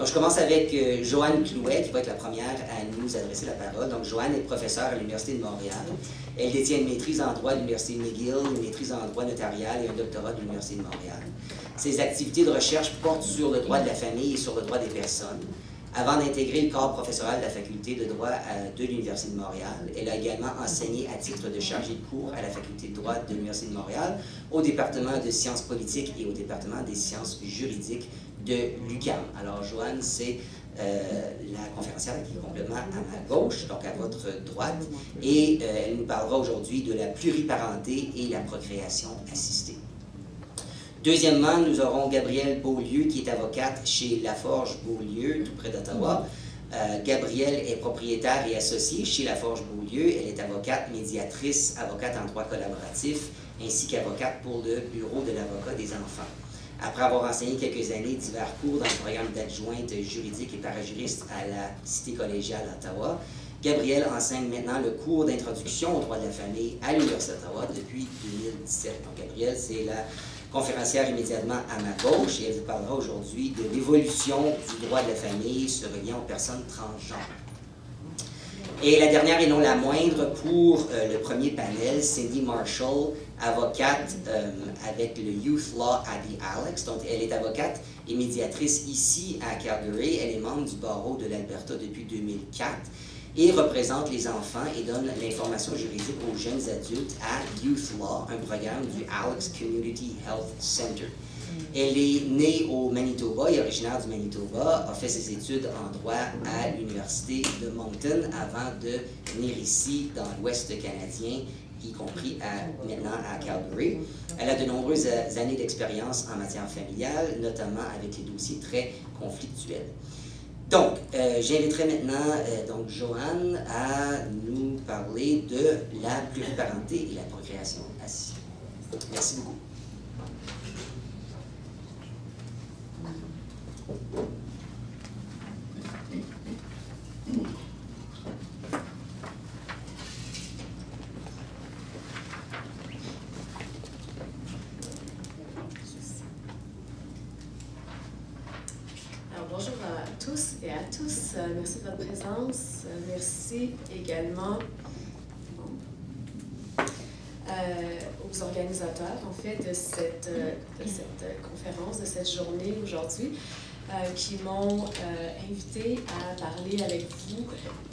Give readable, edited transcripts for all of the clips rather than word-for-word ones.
Donc, je commence avec Joanne Clouet, qui va être la première à nous adresser la parole. Donc, Joanne est professeure à l'Université de Montréal. Elle détient une maîtrise en droit de l'Université McGill, une maîtrise en droit notarial et un doctorat de l'Université de Montréal. Ses activités de recherche portent sur le droit de la famille et sur le droit des personnes. Avant d'intégrer le corps professoral de la faculté de droit de l'Université de Montréal, elle a également enseigné à titre de chargée de cours à la faculté de droit de l'Université de Montréal, au département de sciences politiques et au département des sciences juridiques de l'UQAM. Alors, Joanne, c'est la conférencière qui est complètement à ma gauche, donc à votre droite, et elle nous parlera aujourd'hui de la pluriparenté et la procréation assistée. Deuxièmement, nous aurons Gabrielle Beaulieu, qui est avocate chez Laforge Beaulieu, tout près d'Ottawa. Gabrielle est propriétaire et associée chez Laforge Beaulieu. Elle est avocate, médiatrice, avocate en droit collaboratif, ainsi qu'avocate pour le Bureau de l'avocat des enfants. Après avoir enseigné quelques années divers cours dans le programme d'adjointe juridique et parajuriste à la Cité collégiale d'Ottawa, Gabrielle enseigne maintenant le cours d'introduction au droit de la famille à l'Université d'Ottawa depuis 2017. Donc, Gabrielle, c'est la conférencière immédiatement à ma gauche, et elle vous parlera aujourd'hui de l'évolution du droit de la famille se reliant aux personnes transgenres. Et la dernière et non la moindre pour le premier panel, Cindy Marshall, avocate avec le Youth Law à The Alex. Donc, elle est avocate et médiatrice ici à Calgary. Elle est membre du barreau de l'Alberta depuis 2004 et représente les enfants et donne l'information juridique aux jeunes adultes à Youth Law, un programme du Alex Community Health Center. Elle est née au Manitoba et originaire du Manitoba, a fait ses études en droit à l'Université de Moncton avant de venir ici dans l'Ouest canadien, y compris maintenant à Calgary. Elle a de nombreuses années d'expérience en matière familiale, notamment avec les dossiers très conflictuels. Donc, j'inviterai maintenant donc Joanne à nous parler de la pluriparenté et la procréation assistée. Merci beaucoup. Bonjour à tous et à tous. Merci de votre présence. Merci également aux organisateurs, en fait, de cette conférence, de cette journée aujourd'hui, qui m'ont invité à parler avec vous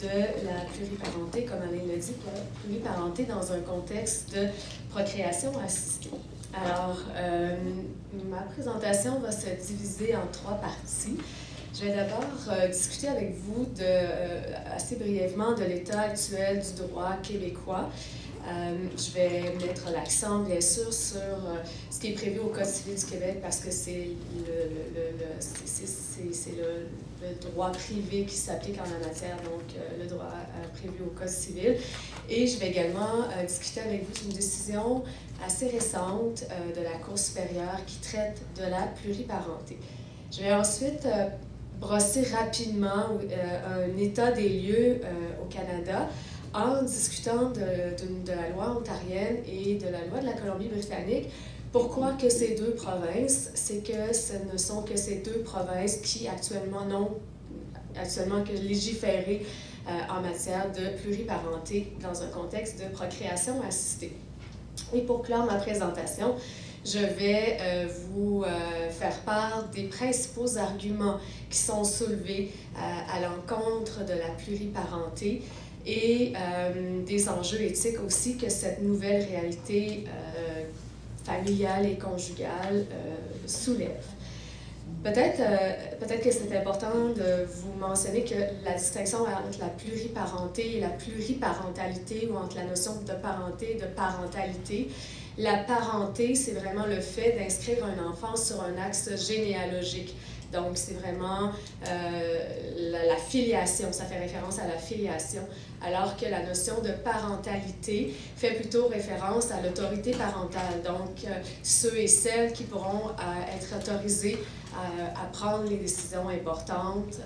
de la pluriparenté, comme Alain l'a dit, la pluriparenté dans un contexte de procréation assistée. Alors, ma présentation va se diviser en 3 parties. Je vais d'abord discuter avec vous assez brièvement de l'état actuel du droit québécois. Je vais mettre l'accent, bien sûr, sur ce qui est prévu au Code civil du Québec parce que c'est le droit privé qui s'applique en la matière, donc le droit prévu au Code civil. Et je vais également discuter avec vous d'une décision assez récente de la Cour supérieure qui traite de la pluriparenté. Je vais ensuite brosser rapidement un état des lieux au Canada en discutant de la loi ontarienne et de la loi de la Colombie-Britannique. Pourquoi que ces 2 provinces? C'est que ce ne sont que ces 2 provinces qui actuellement que légiférer en matière de pluriparenté dans un contexte de procréation assistée. Et pour clore ma présentation, je vais vous faire part des principaux arguments qui sont soulevés à l'encontre de la pluriparenté et des enjeux éthiques aussi que cette nouvelle réalité familiale et conjugale soulève. Peut-être que c'est important de vous mentionner que la distinction entre la pluriparenté et la pluriparentalité, ou entre la notion de parenté et de parentalité. La parenté, c'est vraiment le fait d'inscrire un enfant sur un axe généalogique. Donc, c'est vraiment la filiation, ça fait référence à la filiation, alors que la notion de parentalité fait plutôt référence à l'autorité parentale, donc ceux et celles qui pourront être autorisés à prendre les décisions importantes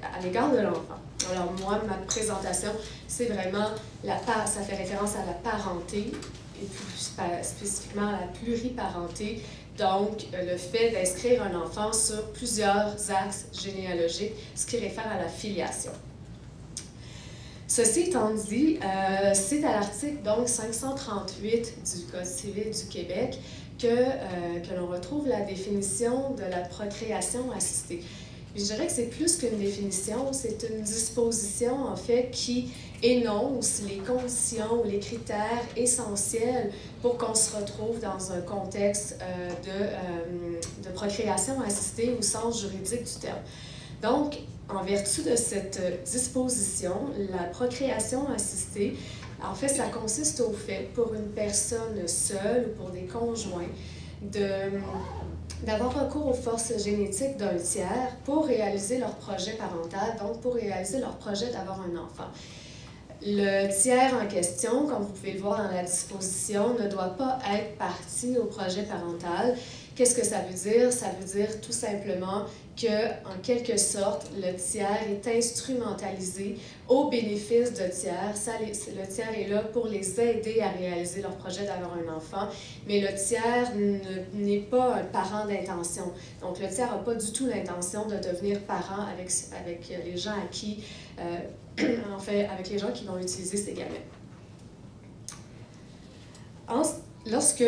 à l'égard de l'enfant. Alors moi, ma présentation, c'est vraiment, ça fait référence à la parenté, et plus spécifiquement à la pluriparenté, Donc, le fait d'inscrire un enfant sur plusieurs axes généalogiques, ce qui réfère à la filiation. Ceci étant dit, c'est à l'article donc 538 du Code civil du Québec que l'on retrouve la définition de la procréation assistée. Je dirais que c'est plus qu'une définition, c'est une disposition en fait qui énonce les conditions ou les critères essentiels pour qu'on se retrouve dans un contexte de procréation assistée au sens juridique du terme. Donc, en vertu de cette disposition, la procréation assistée, en fait, ça consiste au fait pour une personne seule ou pour des conjoints d'avoir recours aux forces génétiques d'un tiers pour réaliser leur projet parental, donc pour réaliser leur projet d'avoir un enfant. Le tiers en question, comme vous pouvez le voir dans la disposition, ne doit pas être partie au projet parental. Qu'est-ce que ça veut dire? Ça veut dire tout simplement qu'en quelque sorte, le tiers est instrumentalisé au bénéfice de tiers. Le tiers est là pour les aider à réaliser leur projet d'avoir un enfant, mais le tiers n'est pas un parent d'intention. Donc, le tiers n'a pas du tout l'intention de devenir parent avec les gens à qui, en fait, avec les gens qui vont utiliser ces gamètes. Lorsque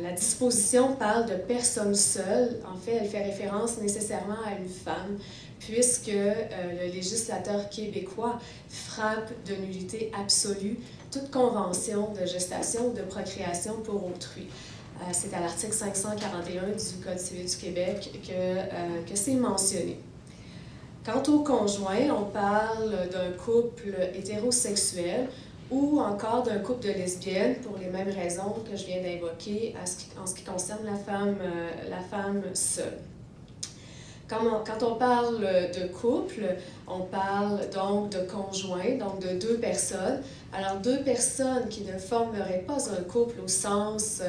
la disposition parle de personne seule, en fait, elle fait référence nécessairement à une femme, puisque le législateur québécois frappe de nullité absolue toute convention de gestation ou de procréation pour autrui. C'est à l'article 541 du Code civil du Québec que c'est mentionné. Quant au conjoint, on parle d'un couple hétérosexuel ou encore d'un couple de lesbiennes pour les mêmes raisons que je viens d'invoquer en ce qui concerne la femme seule. Quand on parle de couple, on parle donc de conjoint, donc de deux personnes. Alors, deux personnes qui ne formeraient pas un couple au sens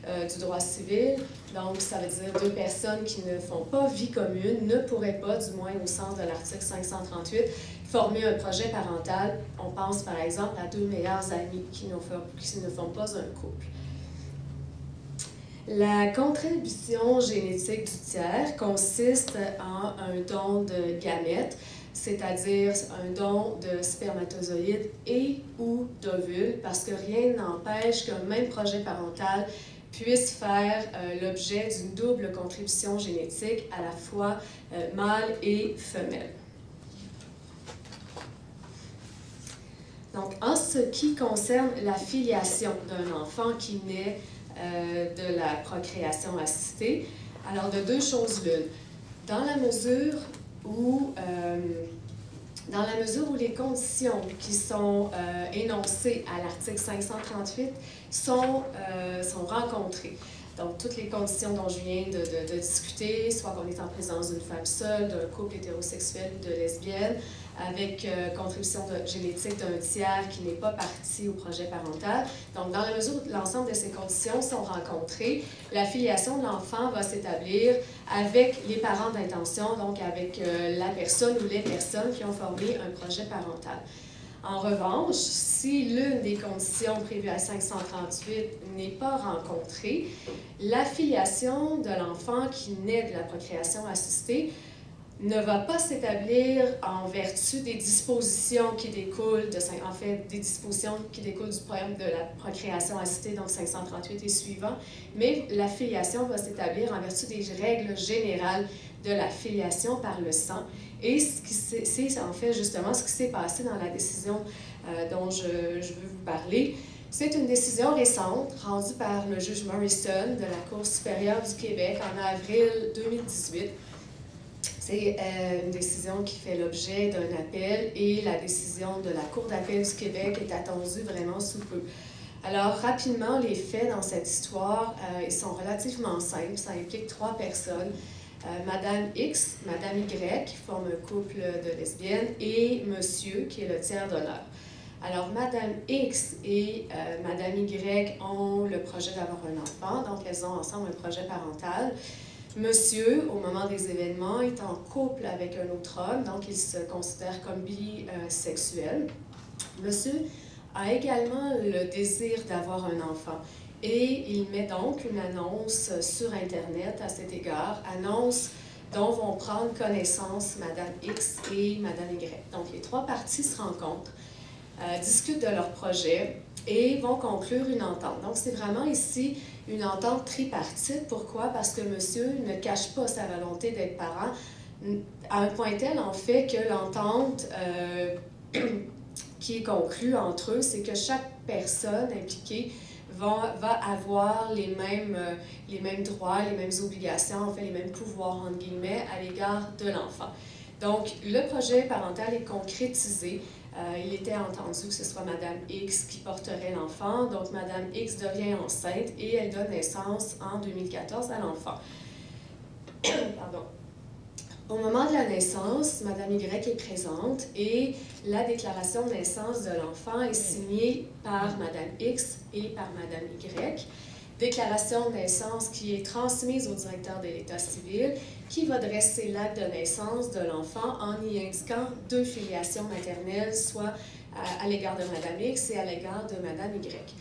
du droit civil, donc ça veut dire deux personnes qui ne font pas vie commune, ne pourraient pas, du moins au sens de l'article 538, former un projet parental. On pense par exemple à deux meilleurs amis qui ne font pas un couple. La contribution génétique du tiers consiste en un don de gamètes, c'est-à-dire un don de spermatozoïdes et ou d'ovules, parce que rien n'empêche qu'un même projet parental puisse faire l'objet d'une double contribution génétique, à la fois mâle et femelle. Donc, en ce qui concerne la filiation d'un enfant qui naît de la procréation assistée, alors de deux choses l'une. Dans la mesure où les conditions qui sont énoncées à l'article 538 sont rencontrées. Donc, toutes les conditions dont je viens de discuter, soit qu'on est en présence d'une femme seule, d'un couple hétérosexuel ou de lesbienne, avec contribution génétique d'un tiers qui n'est pas parti au projet parental. Donc, dans la mesure où l'ensemble de ces conditions sont rencontrées, la filiation de l'enfant va s'établir avec les parents d'intention, donc avec la personne ou les personnes qui ont formé un projet parental. En revanche, si l'une des conditions prévues à 538 n'est pas rencontrée, la filiation de l'enfant qui naît de la procréation assistée ne va pas s'établir en vertu des dispositions qui découlent des dispositions qui découlent du programme de la procréation assistée, donc 538 et suivant, mais la filiation va s'établir en vertu des règles générales de la filiation par le sang. Et c'est en fait justement ce qui s'est passé dans la décision dont je veux vous parler. C'est une décision récente rendue par le juge Morrison de la Cour supérieure du Québec en avril 2018. C'est une décision qui fait l'objet d'un appel et la décision de la Cour d'appel du Québec est attendue vraiment sous peu. Alors, rapidement, les faits dans cette histoire, ils sont relativement simples. Ça implique trois personnes. Madame X, Madame Y, qui forment un couple de lesbiennes, et Monsieur, qui est le tiers d'honneur. Alors, Madame X et Madame Y ont le projet d'avoir un enfant, donc elles ont ensemble un projet parental. Monsieur, au moment des événements, est en couple avec un autre homme, donc il se considère comme bisexuel. Monsieur a également le désir d'avoir un enfant. et il met donc une annonce sur Internet à cet égard, annonce dont vont prendre connaissance Madame X et Madame Y. Donc, les trois parties se rencontrent, discutent de leur projet et vont conclure une entente. Donc, c'est vraiment ici une entente tripartite. Pourquoi? Parce que monsieur ne cache pas sa volonté d'être parent, à un point tel, en fait, que l'entente qui est conclue entre eux, c'est que chaque personne impliquée va avoir les mêmes droits, les mêmes obligations, en fait, les mêmes pouvoirs, entre guillemets, à l'égard de l'enfant. Donc, le projet parental est concrétisé. Il était entendu que ce soit Madame X qui porterait l'enfant. Donc, Madame X devient enceinte et elle donne naissance en 2014 à l'enfant. Pardon. Au moment de la naissance, Madame Y est présente et la déclaration de naissance de l'enfant est signée par Madame X et par Madame Y. Déclaration de naissance qui est transmise au directeur de l'État civil qui va dresser l'acte de naissance de l'enfant en y indiquant deux filiations maternelles, soit à l'égard de Madame X et à l'égard de Madame Y.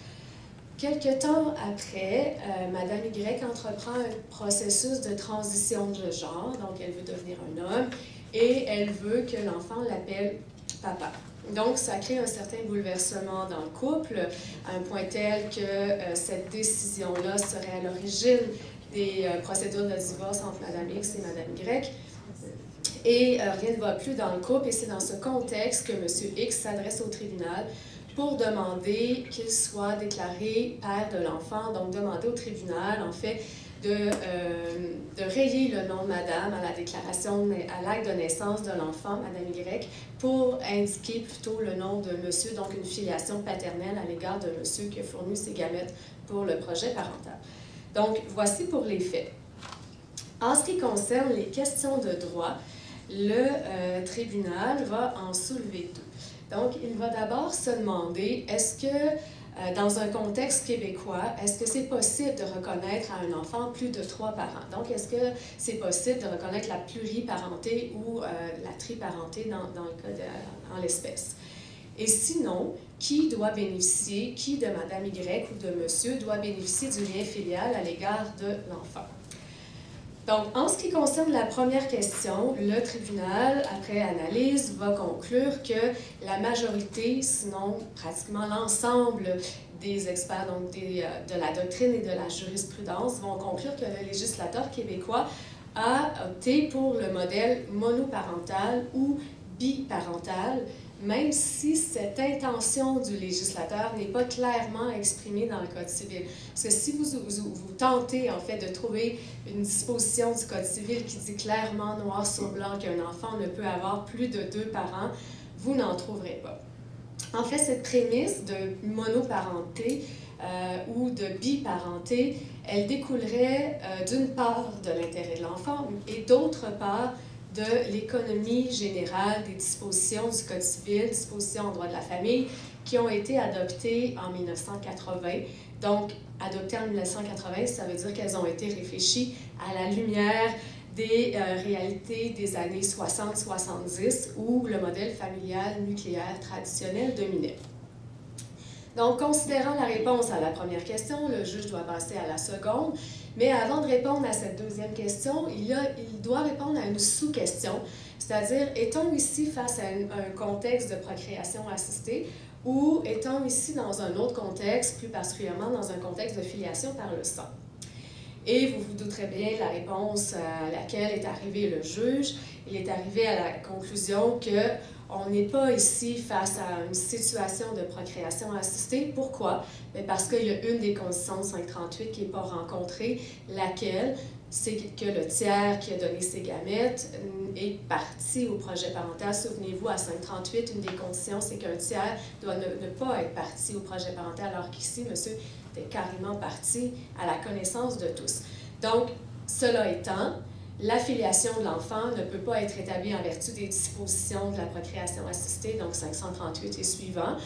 Quelque temps après, Madame Y entreprend un processus de transition de genre, donc elle veut devenir un homme et elle veut que l'enfant l'appelle papa. Donc, ça crée un certain bouleversement dans le couple, à un point tel que cette décision-là serait à l'origine des procédures de divorce entre Madame X et Madame Y. Et rien ne va plus dans le couple, et c'est dans ce contexte que M. X s'adresse au tribunal pour demander qu'il soit déclaré père de l'enfant, donc demander au tribunal, en fait, de rayer le nom de Madame à la déclaration, à l'acte de naissance de l'enfant, Madame Y, pour indiquer plutôt le nom de Monsieur, donc une filiation paternelle à l'égard de Monsieur qui a fourni ses gamètes pour le projet parental. Donc, voici pour les faits. En ce qui concerne les questions de droit, le tribunal va en soulever deux. Donc, il va d'abord se demander, est-ce que dans un contexte québécois, est-ce que c'est possible de reconnaître à un enfant plus de 3 parents? Donc, est-ce que c'est possible de reconnaître la pluriparenté ou la triparenté dans le cas en l'espèce? Et sinon, qui doit bénéficier, qui de Madame Y ou de Monsieur doit bénéficier du lien filial à l'égard de l'enfant? Donc, en ce qui concerne la première question, le tribunal, après analyse, va conclure que la majorité, sinon pratiquement l'ensemble des experts donc de la doctrine et de la jurisprudence vont conclure que le législateur québécois a opté pour le modèle monoparental ou biparental, même si cette intention du législateur n'est pas clairement exprimée dans le Code civil. Parce que si vous tentez, en fait, de trouver une disposition du Code civil qui dit clairement, noir sur blanc, qu'un enfant ne peut avoir plus de 2 parents, vous n'en trouverez pas. En fait, cette prémisse de monoparenté ou de biparenté, elle découlerait d'une part de l'intérêt de l'enfant et d'autre part de l'économie générale des dispositions du Code civil, dispositions en droit de la famille, qui ont été adoptées en 1980. Donc, adoptées en 1980, ça veut dire qu'elles ont été réfléchies à la lumière des réalités des années 60-70, où le modèle familial nucléaire traditionnel dominait. Donc, considérant la réponse à la première question, le juge doit passer à la seconde. Mais avant de répondre à cette deuxième question, il doit répondre à une sous-question, c'est-à-dire, est-on ici face à un contexte de procréation assistée ou est-on ici dans un autre contexte, plus particulièrement dans un contexte de filiation par le sang? Et vous vous douterez bien de la réponse à laquelle est arrivé le juge. Il est arrivé à la conclusion qu'on n'est pas ici face à une situation de procréation assistée. Pourquoi? Bien parce qu'il y a une des conditions de 538 qui n'est pas rencontrée, laquelle, c'est que le tiers qui a donné ses gamètes est parti au projet parental. Souvenez-vous, à 538, une des conditions, c'est qu'un tiers doit ne pas être parti au projet parental, alors qu'ici, monsieur était carrément parti à la connaissance de tous. Donc, cela étant, la filiation de l'enfant ne peut pas être établie en vertu des dispositions de la procréation assistée, donc 538 et suivant,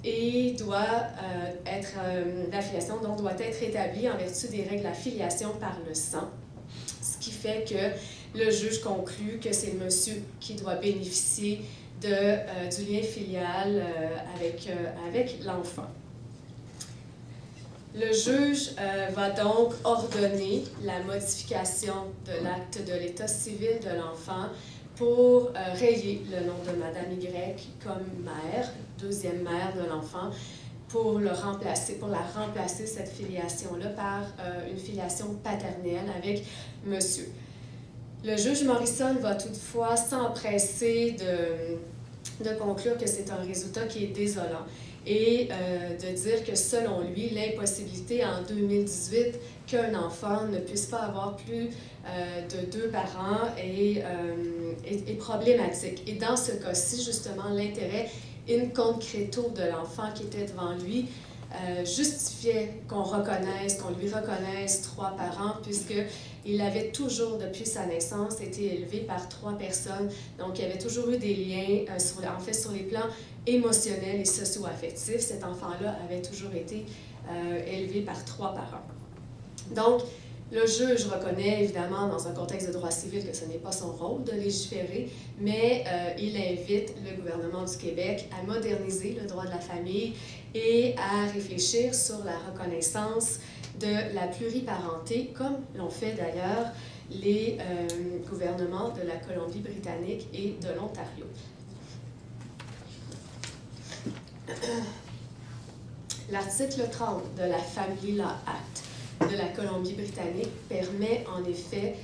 et la filiation donc, doit être établie en vertu des règles de la filiation par le sang, ce qui fait que le juge conclut que c'est le monsieur qui doit bénéficier du lien filial avec l'enfant. Le juge va donc ordonner la modification de l'acte de l'état civil de l'enfant pour rayer le nom de Madame Y comme mère, deuxième mère de l'enfant, pour la remplacer, cette filiation-là, par une filiation paternelle avec monsieur. Le juge Morrison va toutefois s'empresser de conclure que c'est un résultat qui est désolant et de dire que selon lui, l'impossibilité en 2018 qu'un enfant ne puisse pas avoir plus de 2 parents est problématique. Et dans ce cas-ci, justement, l'intérêt in concreto de l'enfant qui était devant lui justifiait qu'on lui reconnaisse 3 parents, puisqu'il avait toujours, depuis sa naissance, été élevé par 3 personnes. Donc, il y avait toujours eu des liens, sur les plans émotionnels et socio-affectifs. Cet enfant-là avait toujours été élevé par 3 parents. Donc, le juge reconnaît évidemment dans un contexte de droit civil que ce n'est pas son rôle de légiférer, mais il invite le gouvernement du Québec à moderniser le droit de la famille et à réfléchir sur la reconnaissance de la pluriparenté, comme l'ont fait d'ailleurs les gouvernements de la Colombie-Britannique et de l'Ontario. L'article 30 de la Family Law Act de la Colombie-Britannique permet en effet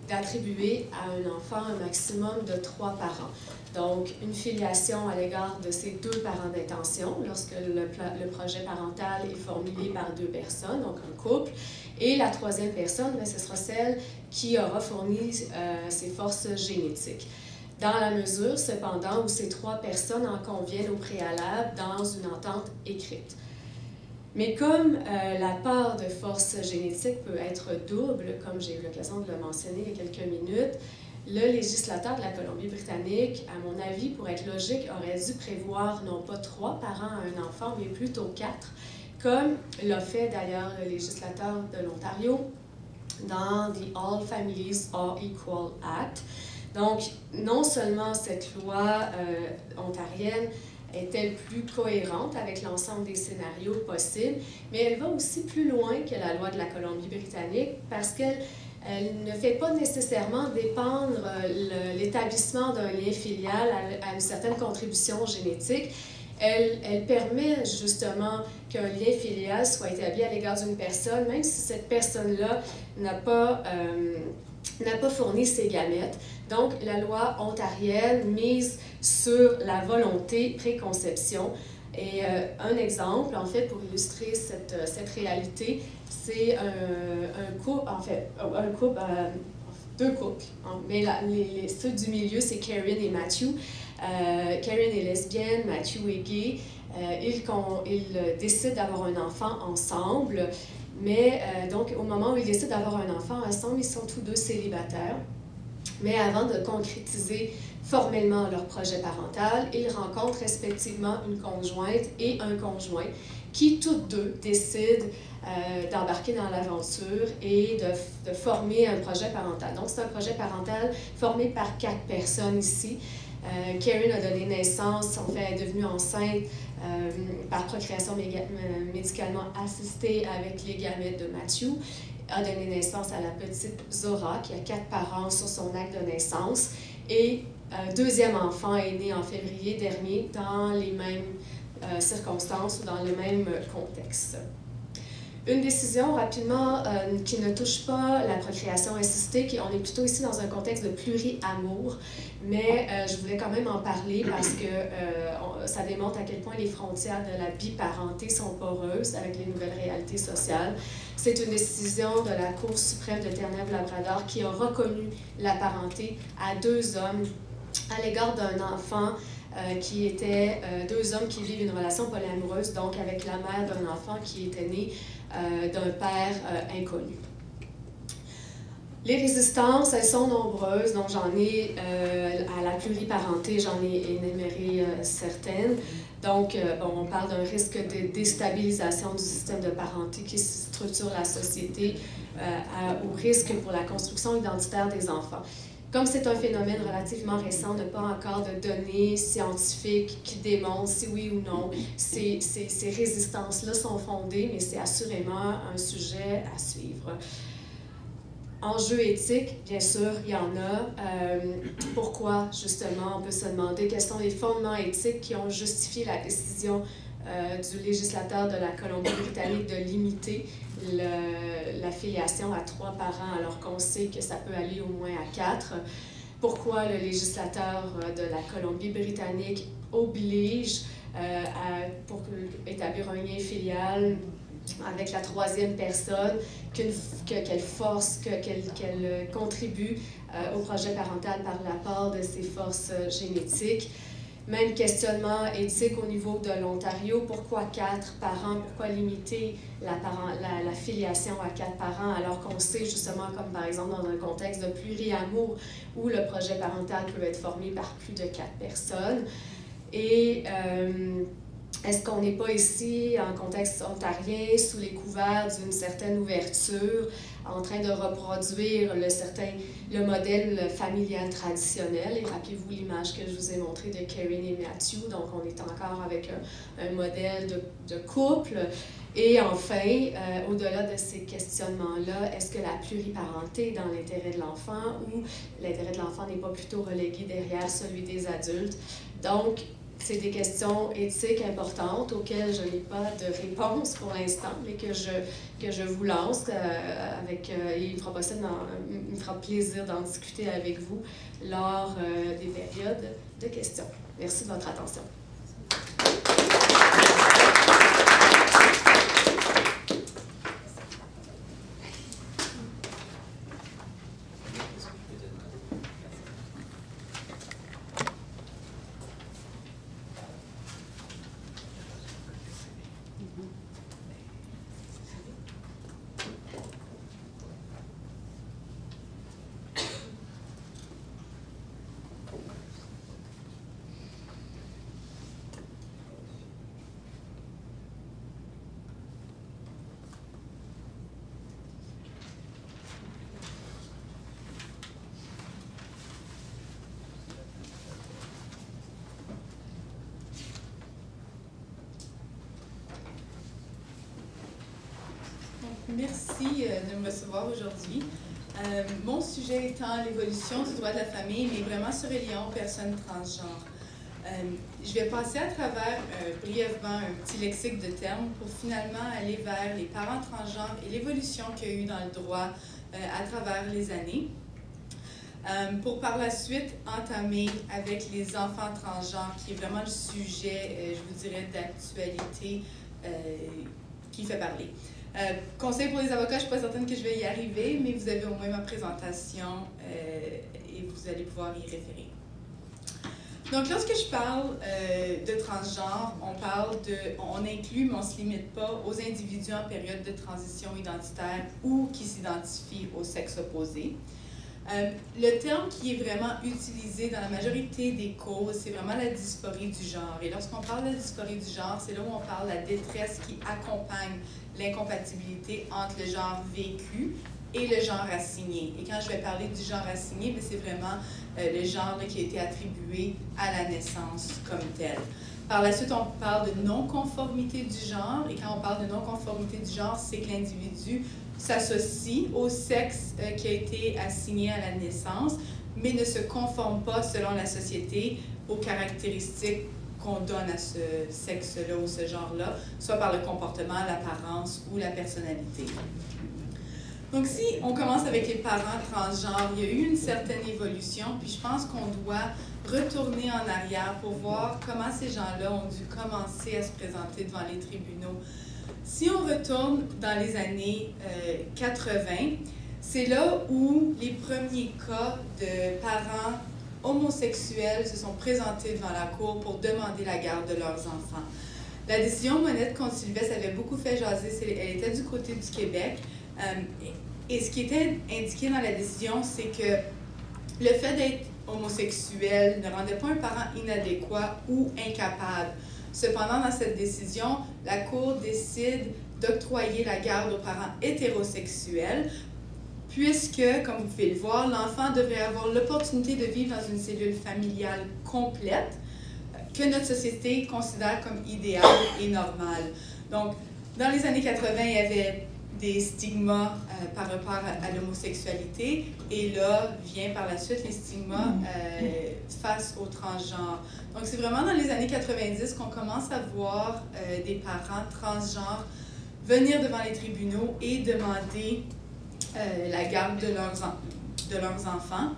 d'attribuer à un enfant un maximum de 3 parents. Donc, une filiation à l'égard de ces 2 parents d'intention lorsque le projet parental est formulé par 2 personnes, donc un couple. Et la 3e personne, ce sera celle qui aura fourni ses forces génétiques. Dans la mesure, cependant, où ces 3 personnes en conviennent au préalable dans une entente écrite. Mais comme la part de force génétique peut être double, comme j'ai eu l'occasion de le mentionner il y a quelques minutes, le législateur de la Colombie-Britannique, à mon avis, pour être logique, aurait dû prévoir non pas 3 parents à un enfant, mais plutôt 4, comme l'a fait d'ailleurs le législateur de l'Ontario dans The All Families Are Equal Act. Donc, non seulement cette loi ontarienne est-elle plus cohérente avec l'ensemble des scénarios possibles, mais elle va aussi plus loin que la loi de la Colombie-Britannique parce qu'elle ne fait pas nécessairement dépendre l'établissement d'un lien filial à une certaine contribution génétique. Elle permet justement qu'un lien filial soit établi à l'égard d'une personne, même si cette personne-là n'a pas fourni ses gamètes. Donc, la loi ontarienne mise sur la volonté préconception. Et un exemple, en fait, pour illustrer cette réalité, c'est un couple, deux couples, mais ceux du milieu, c'est Karen et Matthew. Karen est lesbienne, Matthew est gay. Ils décident d'avoir un enfant ensemble, mais donc au moment où ils décident d'avoir un enfant ensemble, ils sont tous deux célibataires. Mais avant de concrétiser formellement leur projet parental, ils rencontrent respectivement une conjointe et un conjoint qui, toutes deux, décident d'embarquer dans l'aventure et de former un projet parental. Donc, c'est un projet parental formé par 4 personnes ici. Karen a donné naissance, en fait, elle est devenue enceinte par procréation médicalement assistée avec les gamètes de Matthew, a donné naissance à la petite Zora, qui a 4 parents sur son acte de naissance, et deuxième enfant est né en février dernier dans les mêmes circonstances ou dans le même contexte. Une décision rapidement qui ne touche pas la procréation assistée, on est plutôt ici dans un contexte de pluri-amour, mais je voulais quand même en parler parce que ça démontre à quel point les frontières de la biparenté sont poreuses avec les nouvelles réalités sociales. C'est une décision de la Cour suprême de Terre-Neuve-Labrador qui a reconnu la parenté à 2 hommes à l'égard d'un enfant qui était 2 hommes qui vivent une relation polyamoureuse, donc avec la mère d'un enfant qui était né d'un père inconnu. Les résistances, elles sont nombreuses, donc j'en ai, à la pluriparenté, j'en ai énuméré certaines. Donc, on parle d'un risque de déstabilisation du système de parenté qui structure la société, au risque pour la construction identitaire des enfants. Comme c'est un phénomène relativement récent, on n'a pas encore de données scientifiques qui démontrent si oui ou non ces résistances-là sont fondées, mais c'est assurément un sujet à suivre. Enjeux éthiques, bien sûr, il y en a. Pourquoi, justement, on peut se demander quels sont les fondements éthiques qui ont justifié la décision du législateur de la Colombie-Britannique de limiter la filiation à 3 parents, alors qu'on sait que ça peut aller au moins à 4. Pourquoi le législateur de la Colombie-Britannique oblige pour établir un lien filial avec la 3e personne, qu'elle force, qu'elle contribue au projet parental par l'apport de ses forces génétiques. Même questionnement éthique au niveau de l'Ontario. Pourquoi 4 parents? Pourquoi limiter la filiation à 4 parents alors qu'on sait justement, comme par exemple dans un contexte de pluriamour où le projet parental peut être formé par plus de 4 personnes? Et est-ce qu'on n'est pas ici, en contexte ontarien, sous les couverts d'une certaine ouverture, en train de reproduire le modèle familial traditionnel? Et rappelez-vous l'image que je vous ai montrée de Karen et Matthew, donc on est encore avec un modèle de couple. Et enfin, au-delà de ces questionnements-là, est-ce que la pluriparenté est dans l'intérêt de l'enfant ou l'intérêt de l'enfant n'est pas plutôt relégué derrière celui des adultes? Donc, c'est des questions éthiques importantes auxquelles je n'ai pas de réponse pour l'instant, mais que je vous lance il me fera plaisir d'en discuter avec vous lors des périodes de questions. Merci de votre attention. Merci de me recevoir aujourd'hui. Mon sujet étant l'évolution du droit de la famille, mais vraiment se reliant aux personnes transgenres. Je vais passer à travers brièvement un petit lexique de termes pour finalement aller vers les parents transgenres et l'évolution qu'il y a eu dans le droit à travers les années. Pour par la suite entamer avec les enfants transgenres, qui est vraiment le sujet, je vous dirais, d'actualité qui fait parler. Conseil pour les avocats, je ne suis pas certaine que je vais y arriver, mais vous avez au moins ma présentation et vous allez pouvoir y référer. Donc, lorsque je parle de transgenre, on inclut, mais on ne se limite pas aux individus en période de transition identitaire ou qui s'identifient au sexe opposé. Le terme qui est vraiment utilisé dans la majorité des causes, c'est vraiment la dysphorie du genre. Et lorsqu'on parle de dysphorie du genre, c'est là où on parle de la détresse qui accompagne l'incompatibilité entre le genre vécu et le genre assigné. Et quand je vais parler du genre assigné, c'est vraiment le genre qui a été attribué à la naissance comme tel. Par la suite, on parle de non-conformité du genre. Et quand on parle de non-conformité du genre, c'est que l'individu s'associe au sexe qui a été assigné à la naissance, mais ne se conforme pas, selon la société, aux caractéristiques qu'on donne à ce sexe-là ou ce genre-là, soit par le comportement, l'apparence ou la personnalité. Donc, si on commence avec les parents transgenres, il y a eu une certaine évolution, puis je pense qu'on doit retourner en arrière pour voir comment ces gens-là ont dû commencer à se présenter devant les tribunaux. Si on retourne dans les années 80, c'est là où les premiers cas de parents homosexuels se sont présentés devant la cour pour demander la garde de leurs enfants. La décision Monette contre Sylvestre avait beaucoup fait jaser, elle était du côté du Québec. Et ce qui était indiqué dans la décision, c'est que le fait d'être homosexuel ne rendait pas un parent inadéquat ou incapable. Cependant, dans cette décision, la Cour décide d'octroyer la garde aux parents hétérosexuels puisque, comme vous pouvez le voir, l'enfant devrait avoir l'opportunité de vivre dans une cellule familiale complète que notre société considère comme idéale et normale. Donc, dans les années 80, il y avait des stigmas par rapport à l'homosexualité, et là, vient par la suite les stigmas face aux transgenres. Donc, c'est vraiment dans les années 90 qu'on commence à voir des parents transgenres venir devant les tribunaux et demander la garde de leurs enfants.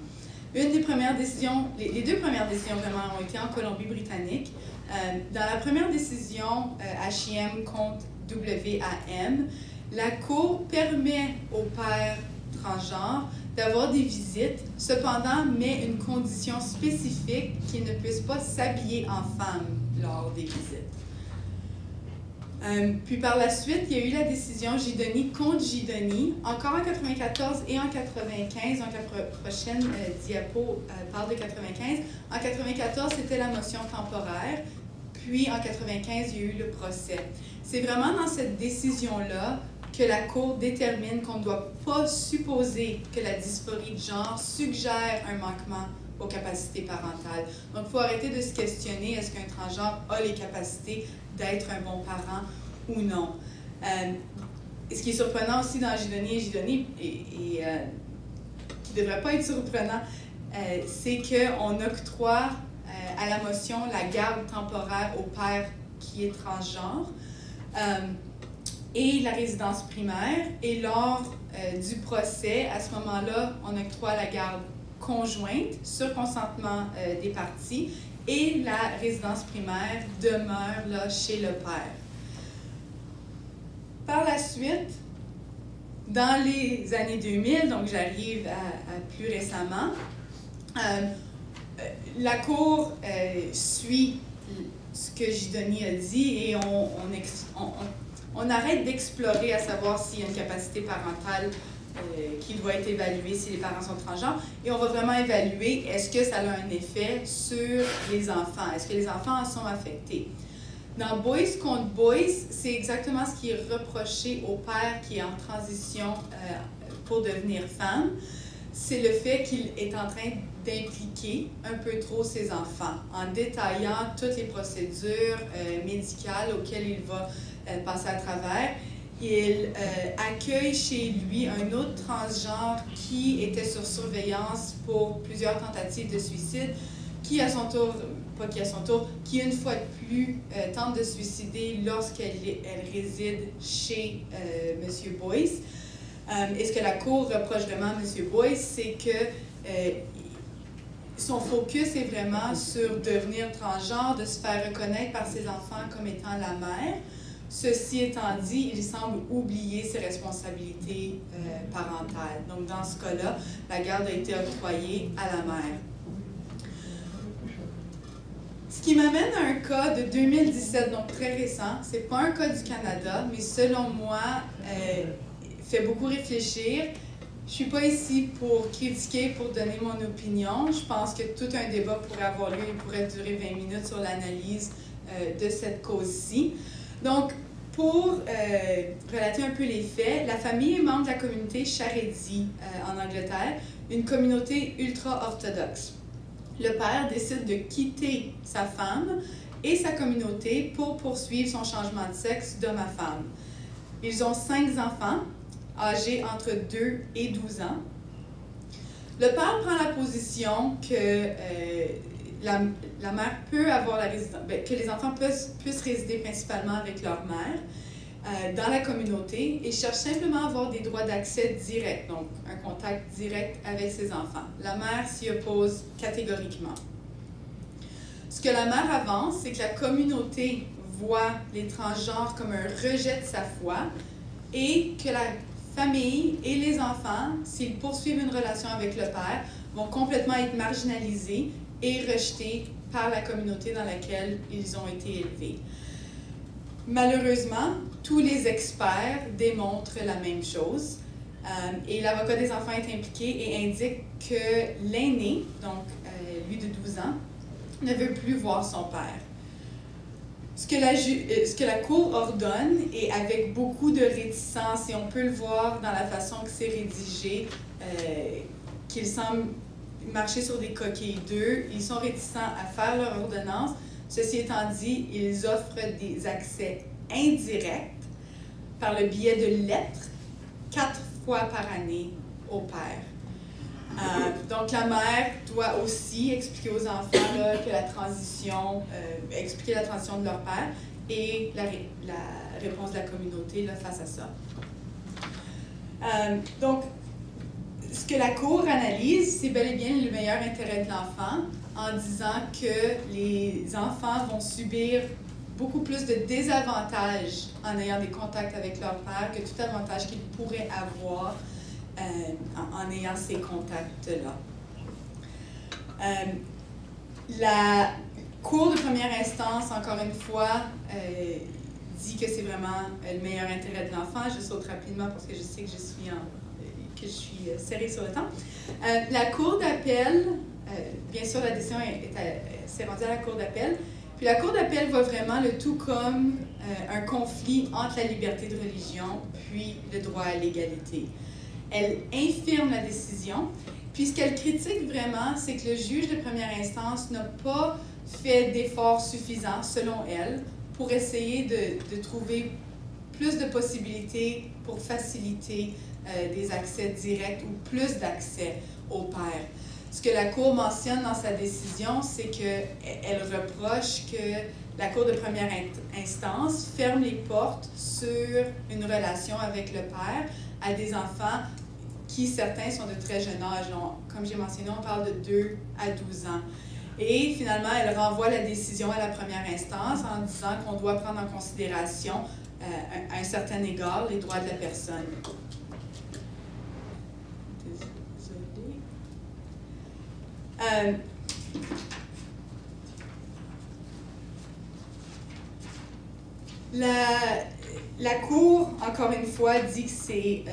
Une des premières décisions, les deux premières décisions vraiment ont été en Colombie-Britannique. Dans la première décision, HIM contre WAM, la Cour permet aux pères transgenres d'avoir des visites, cependant met une condition spécifique qu'ils ne puissent pas s'habiller en femme lors des visites. Puis par la suite, il y a eu la décision Giddoni contre Giddoni, encore en 94 et en 95. Donc la prochaine diapo parle de 95. En 94, c'était la motion temporaire. Puis en 95, il y a eu le procès. C'est vraiment dans cette décision-là que la Cour détermine qu'on ne doit pas supposer que la dysphorie de genre suggère un manquement aux capacités parentales. Donc, il faut arrêter de se questionner, est-ce qu'un transgenre a les capacités d'être un bon parent ou non. Et ce qui est surprenant aussi dans Giddoni et Giddoni, et qui ne devrait pas être surprenant, c'est qu'on octroie à la motion la garde temporaire au père qui est transgenre et la résidence primaire. Et lors du procès, à ce moment-là, on octroie la garde conjointe sur consentement des parties et la résidence primaire demeure là, chez le père. Par la suite, dans les années 2000, donc j'arrive à plus récemment, la Cour suit ce que Giddoni a dit et on arrête d'explorer à savoir s'il y a une capacité parentale qui doit être évaluée si les parents sont transgenres, et on va vraiment évaluer est-ce que ça a un effet sur les enfants, est-ce que les enfants en sont affectés. Dans Boyce contre Boyce, c'est exactement ce qui est reproché au père qui est en transition pour devenir femme, c'est le fait qu'il est en train d'impliquer un peu trop ses enfants en détaillant toutes les procédures médicales auxquelles il va passer à travers. Il accueille chez lui un autre transgenre qui était sur surveillance pour plusieurs tentatives de suicide, qui à son tour, qui une fois de plus tente de se suicider lorsqu'elle réside chez M. Boyce. Et ce que la Cour reproche vraiment à M. Boyce, c'est que son focus est vraiment sur devenir transgenre, de se faire reconnaître par ses enfants comme étant la mère. Ceci étant dit, il semble oublier ses responsabilités parentales. Donc, dans ce cas-là, la garde a été octroyée à la mère. Ce qui m'amène à un cas de 2017, donc très récent. Ce n'est pas un cas du Canada, mais selon moi, fait beaucoup réfléchir. Je ne suis pas ici pour critiquer, pour donner mon opinion. Je pense que tout un débat pourrait avoir lieu, il pourrait durer 20 minutes sur l'analyse de cette cause-ci. Donc, pour relater un peu les faits, la famille est membre de la communauté Charedi en Angleterre, une communauté ultra-orthodoxe. Le père décide de quitter sa femme et sa communauté pour poursuivre son changement de sexe d'homme à femme. Ils ont 5 enfants, âgés entre 2 et 12 ans. Le père prend la position que la mère peut avoir la résidence, que les enfants puissent résider principalement avec leur mère dans la communauté et cherche simplement à avoir des droits d'accès directs, donc un contact direct avec ses enfants. La mère s'y oppose catégoriquement. Ce que la mère avance, c'est que la communauté voit les transgenres comme un rejet de sa foi et que la famille et les enfants, s'ils poursuivent une relation avec le père, vont complètement être marginalisés et rejetés par la communauté dans laquelle ils ont été élevés. Malheureusement, tous les experts démontrent la même chose et l'avocat des enfants est impliqué et indique que l'aîné, donc lui de 12 ans, ne veut plus voir son père. Ce que la Cour ordonne, et avec beaucoup de réticence, et on peut le voir dans la façon que c'est rédigé, qu'ils semblent marcher sur des coquilles d'œufs. Ils sont réticents à faire leur ordonnance. Ceci étant dit, ils offrent des accès indirects par le biais de lettres 4 fois par année au père. Donc, la mère doit aussi expliquer aux enfants là, que la transition, expliquer la transition de leur père et la réponse de la communauté là, face à ça. Donc, ce que la Cour analyse, c'est bel et bien le meilleur intérêt de l'enfant en disant que les enfants vont subir beaucoup plus de désavantages en ayant des contacts avec leur père que tout avantage qu'ils pourraient avoir en ayant ces contacts-là. La Cour de première instance, encore une fois, dit que c'est vraiment le meilleur intérêt de l'enfant. Je saute rapidement parce que je sais que je suis serrée sur le temps. La Cour d'appel, bien sûr, la décision s'est rendue à la Cour d'appel. Puis la Cour d'appel voit vraiment le tout comme un conflit entre la liberté de religion puis le droit à l'égalité. Elle infirme la décision, puis ce qu'elle critique vraiment, c'est que le juge de première instance n'a pas fait d'efforts suffisants, selon elle, pour essayer de trouver plus de possibilités pour faciliter des accès directs ou plus d'accès au père. Ce que la Cour mentionne dans sa décision, c'est qu'elle reproche que la Cour de première instance ferme les portes sur une relation avec le père à des enfants qui, certains, sont de très jeune âge. Donc, comme j'ai mentionné, on parle de 2 à 12 ans. Et finalement, elle renvoie la décision à la première instance en disant qu'on doit prendre en considération, à un certain égard, les droits de la personne. Désolée. La Cour, encore une fois, dit que c'est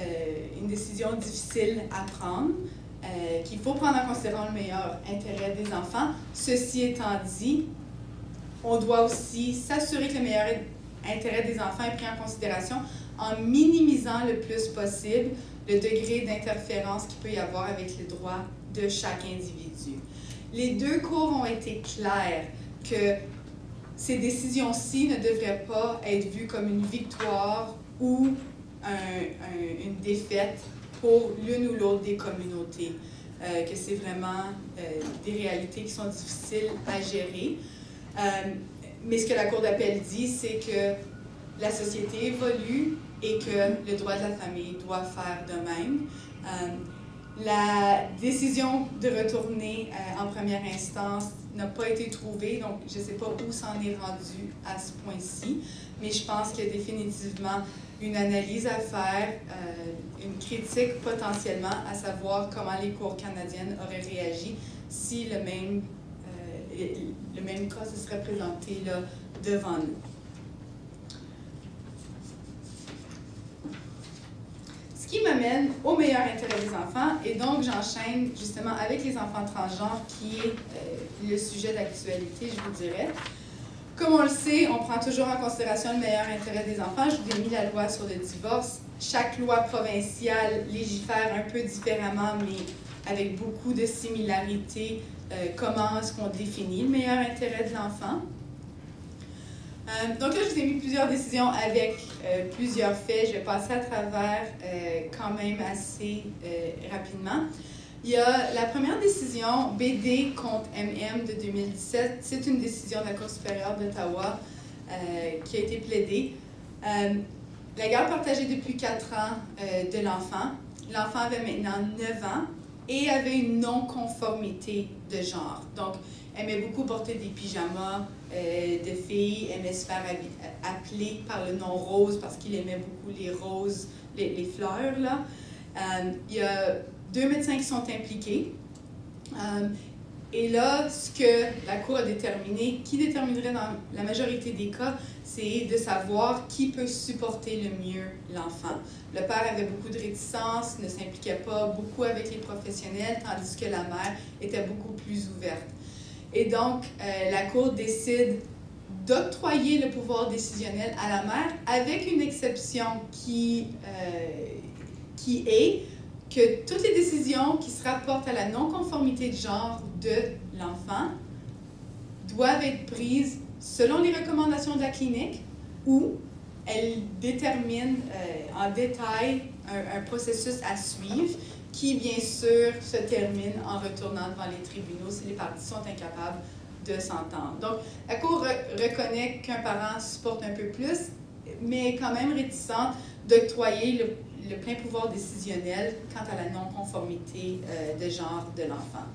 une décision difficile à prendre, qu'il faut prendre en considération le meilleur intérêt des enfants. Ceci étant dit, on doit aussi s'assurer que le meilleur intérêt des enfants est pris en considération en minimisant le plus possible le degré d'interférence qu'il peut y avoir avec les droits de chaque individu. Les deux cours ont été clairs que ces décisions-ci ne devraient pas être vues comme une victoire ou une défaite pour l'une ou l'autre des communautés, que c'est vraiment des réalités qui sont difficiles à gérer. Mais ce que la Cour d'appel dit, c'est que la société évolue et que le droit de la famille doit faire de même. La décision de retourner en première instance n'a pas été trouvée, donc je ne sais pas où s'en est rendu à ce point-ci, mais je pense qu'il y a définitivement une analyse à faire, une critique potentiellement, à savoir comment les cours canadiennes auraient réagi si le même cas se serait présenté là, devant nous. Ce qui m'amène au meilleur intérêt des enfants, et donc j'enchaîne justement avec les enfants transgenres, qui est le sujet d'actualité, je vous dirais. Comme on le sait, on prend toujours en considération le meilleur intérêt des enfants. Je vous ai mis la loi sur le divorce. Chaque loi provinciale légifère un peu différemment, mais avec beaucoup de similarités. Comment est-ce qu'on définit le meilleur intérêt de l'enfant? Donc là, je vous ai mis plusieurs décisions avec plusieurs faits. Je vais passer à travers quand même assez rapidement. Il y a la première décision, BD contre MM de 2017. C'est une décision de la Cour supérieure d'Ottawa qui a été plaidée. La garde partagée depuis 4 ans de l'enfant. L'enfant avait maintenant 9 ans et avait une non-conformité de genre. Donc, aimait beaucoup porter des pyjamas de filles, aimait se faire appeler par le nom rose parce qu'il aimait beaucoup les roses, les fleurs, là. Il y a 2 médecins qui sont impliqués. Et là, ce que la Cour a déterminé, qui déterminerait dans la majorité des cas, c'est de savoir qui peut supporter le mieux l'enfant. Le père avait beaucoup de réticence, ne s'impliquait pas beaucoup avec les professionnels, tandis que la mère était beaucoup plus ouverte. Et donc, la Cour décide d'octroyer le pouvoir décisionnel à la mère avec une exception qui est que toutes les décisions qui se rapportent à la non-conformité de genre de l'enfant doivent être prises selon les recommandations de la clinique ou elles déterminent en détail un processus à suivre qui, bien sûr, se termine en retournant devant les tribunaux si les parties sont incapables de s'entendre. Donc, la Cour reconnaît qu'un parent supporte un peu plus, mais est quand même réticente d'octroyer le plein pouvoir décisionnel quant à la non-conformité de genre de l'enfant.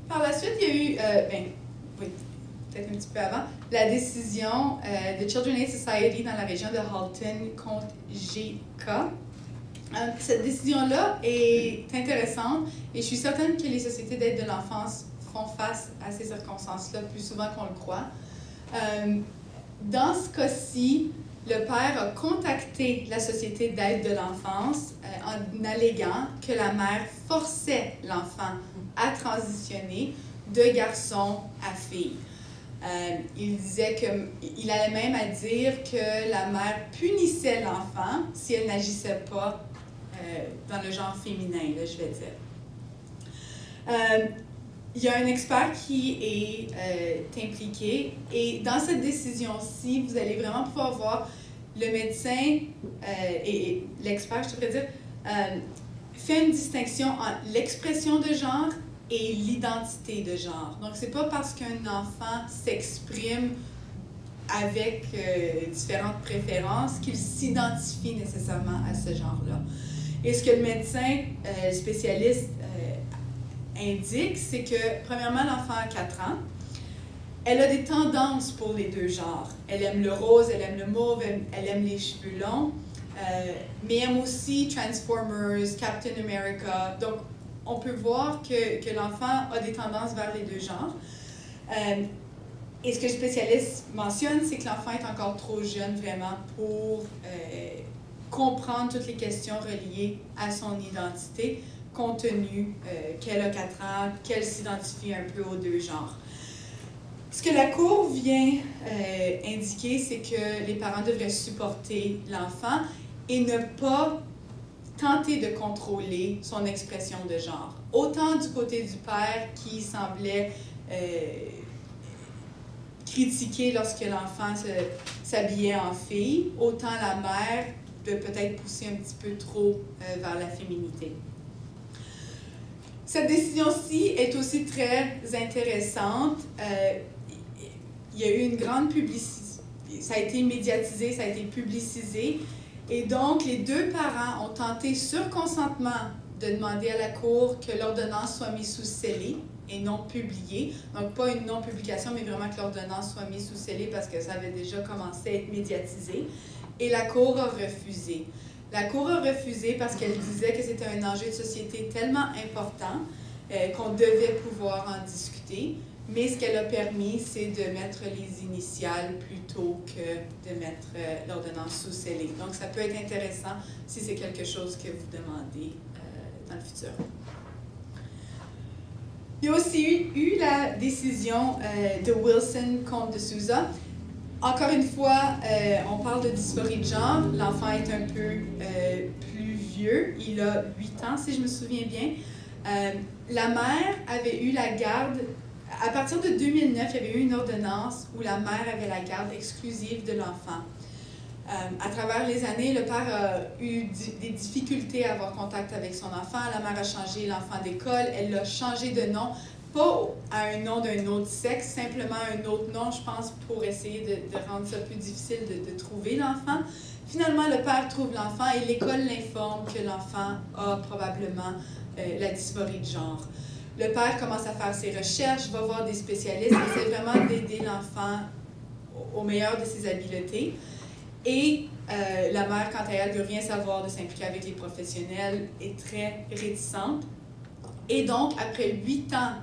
Par la suite, il y a eu, oui, peut-être un petit peu avant, la décision de Children's Aid Society dans la région de Halton contre GK. Cette décision-là est intéressante et je suis certaine que les sociétés d'aide de l'enfance font face à ces circonstances-là plus souvent qu'on le croit. Dans ce cas-ci, le père a contacté la société d'aide de l'enfance en alléguant que la mère forçait l'enfant à transitionner de garçon à fille. Il disait qu'il allait même à dire que la mère punissait l'enfant si elle n'agissait pas dans le genre féminin, là, je vais dire. Il y a un expert qui est impliqué et dans cette décision-ci, vous allez vraiment pouvoir voir le médecin et l'expert, je devrais dire, fait une distinction entre l'expression de genre et l'identité de genre. Donc, c'est pas parce qu'un enfant s'exprime avec différentes préférences qu'il s'identifie nécessairement à ce genre-là. Et ce que le médecin spécialiste indique, c'est que, premièrement, l'enfant a 4 ans. Elle a des tendances pour les deux genres. Elle aime le rose, elle aime le mauve, elle aime les cheveux longs, mais aime aussi Transformers, Captain America. Donc, on peut voir que l'enfant a des tendances vers les deux genres. Et ce que le spécialiste mentionne, c'est que l'enfant est encore trop jeune vraiment pour comprendre toutes les questions reliées à son identité, compte tenu qu'elle a 4 ans, qu'elle s'identifie un peu aux deux genres. Ce que la Cour vient indiquer, c'est que les parents devraient supporter l'enfant et ne pas tenter de contrôler son expression de genre. Autant du côté du père qui semblait critiquer lorsque l'enfant s'habillait en fille, autant la mère de peut-être pousser un petit peu trop vers la féminité. Cette décision-ci est aussi très intéressante. Il y a eu une grande publicité, ça a été médiatisé, ça a été publicisé, et donc les deux parents ont tenté sur consentement de demander à la Cour que l'ordonnance soit mise sous scellé et non publiée. Donc pas une non-publication, mais vraiment que l'ordonnance soit mise sous scellé parce que ça avait déjà commencé à être médiatisé. Et la Cour a refusé. La Cour a refusé parce qu'elle disait que c'était un enjeu de société tellement important qu'on devait pouvoir en discuter. Mais ce qu'elle a permis, c'est de mettre les initiales plutôt que de mettre l'ordonnance sous scellé. Donc, ça peut être intéressant si c'est quelque chose que vous demandez dans le futur. Il y a aussi eu la décision de Wilson contre de Souza. Encore une fois, on parle de dysphorie de genre. L'enfant est un peu plus vieux. Il a 8 ans, si je me souviens bien. La mère avait eu la garde. À partir de 2009, il y avait eu une ordonnance où la mère avait la garde exclusive de l'enfant. À travers les années, le père a eu des difficultés à avoir contact avec son enfant. La mère a changé l'enfant d'école. Elle l'a changé de nom, pas à un nom d'un autre sexe, simplement un autre nom, je pense, pour essayer de rendre ça plus difficile de trouver l'enfant. Finalement, le père trouve l'enfant et l'école l'informe que l'enfant a probablement la dysphorie de genre. Le père commence à faire ses recherches, va voir des spécialistes, essaie vraiment d'aider l'enfant au meilleur de ses habiletés. Et la mère, quant à elle, ne veut rien savoir de s'impliquer avec les professionnels, est très réticente. Et donc, après 8 ans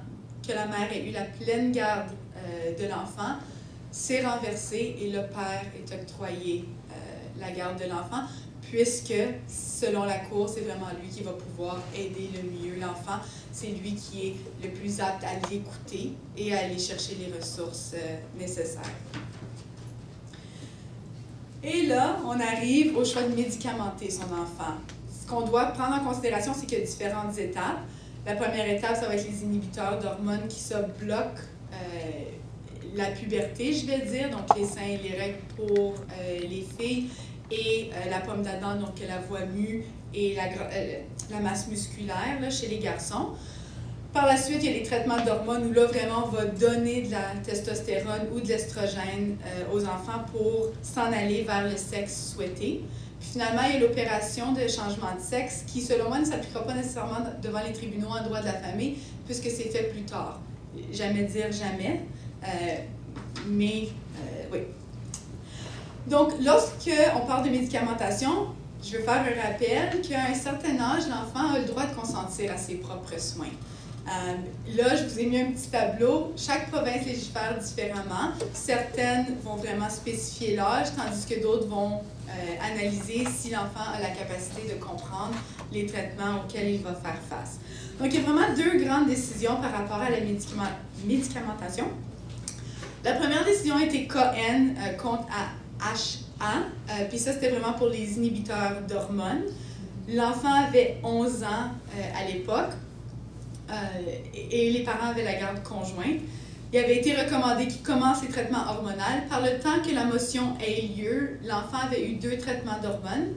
que la mère ait eu la pleine garde de l'enfant, c'est renversé et le père est octroyé la garde de l'enfant, puisque, selon la Cour, c'est vraiment lui qui va pouvoir aider le mieux l'enfant. C'est lui qui est le plus apte à l'écouter et à aller chercher les ressources nécessaires. Et là, on arrive au choix de médicamenter son enfant. Ce qu'on doit prendre en considération, c'est qu'il y a différentes étapes. La première étape, ça va être les inhibiteurs d'hormones qui ça bloque la puberté, je vais dire, donc les seins et les règles pour les filles, et la pomme d'Adam, donc la voix mue et la masse musculaire là, chez les garçons. Par la suite, il y a les traitements d'hormones où là, vraiment, on va donner de la testostérone ou de l'estrogène aux enfants pour s'en aller vers le sexe souhaité. Puis finalement, il y a l'opération de changement de sexe qui, selon moi, ne s'appliquera pas nécessairement devant les tribunaux en droit de la famille puisque c'est fait plus tard. Jamais dire jamais, mais oui. Donc, lorsqu'on parle de médicamentation, je veux faire un rappel qu'à un certain âge, l'enfant a le droit de consentir à ses propres soins. Là, je vous ai mis un petit tableau. Chaque province légifère différemment. Certaines vont vraiment spécifier l'âge, tandis que d'autres vont analyser si l'enfant a la capacité de comprendre les traitements auxquels il va faire face. Donc, il y a vraiment deux grandes décisions par rapport à la médicamentation. La première décision a été KN contre HA, puis ça, c'était vraiment pour les inhibiteurs d'hormones. L'enfant avait 11 ans à l'époque. Et les parents avaient la garde conjointe. Il avait été recommandé qu'il commence les traitements hormonaux. Par le temps que la motion ait lieu, l'enfant avait eu 2 traitements d'hormones.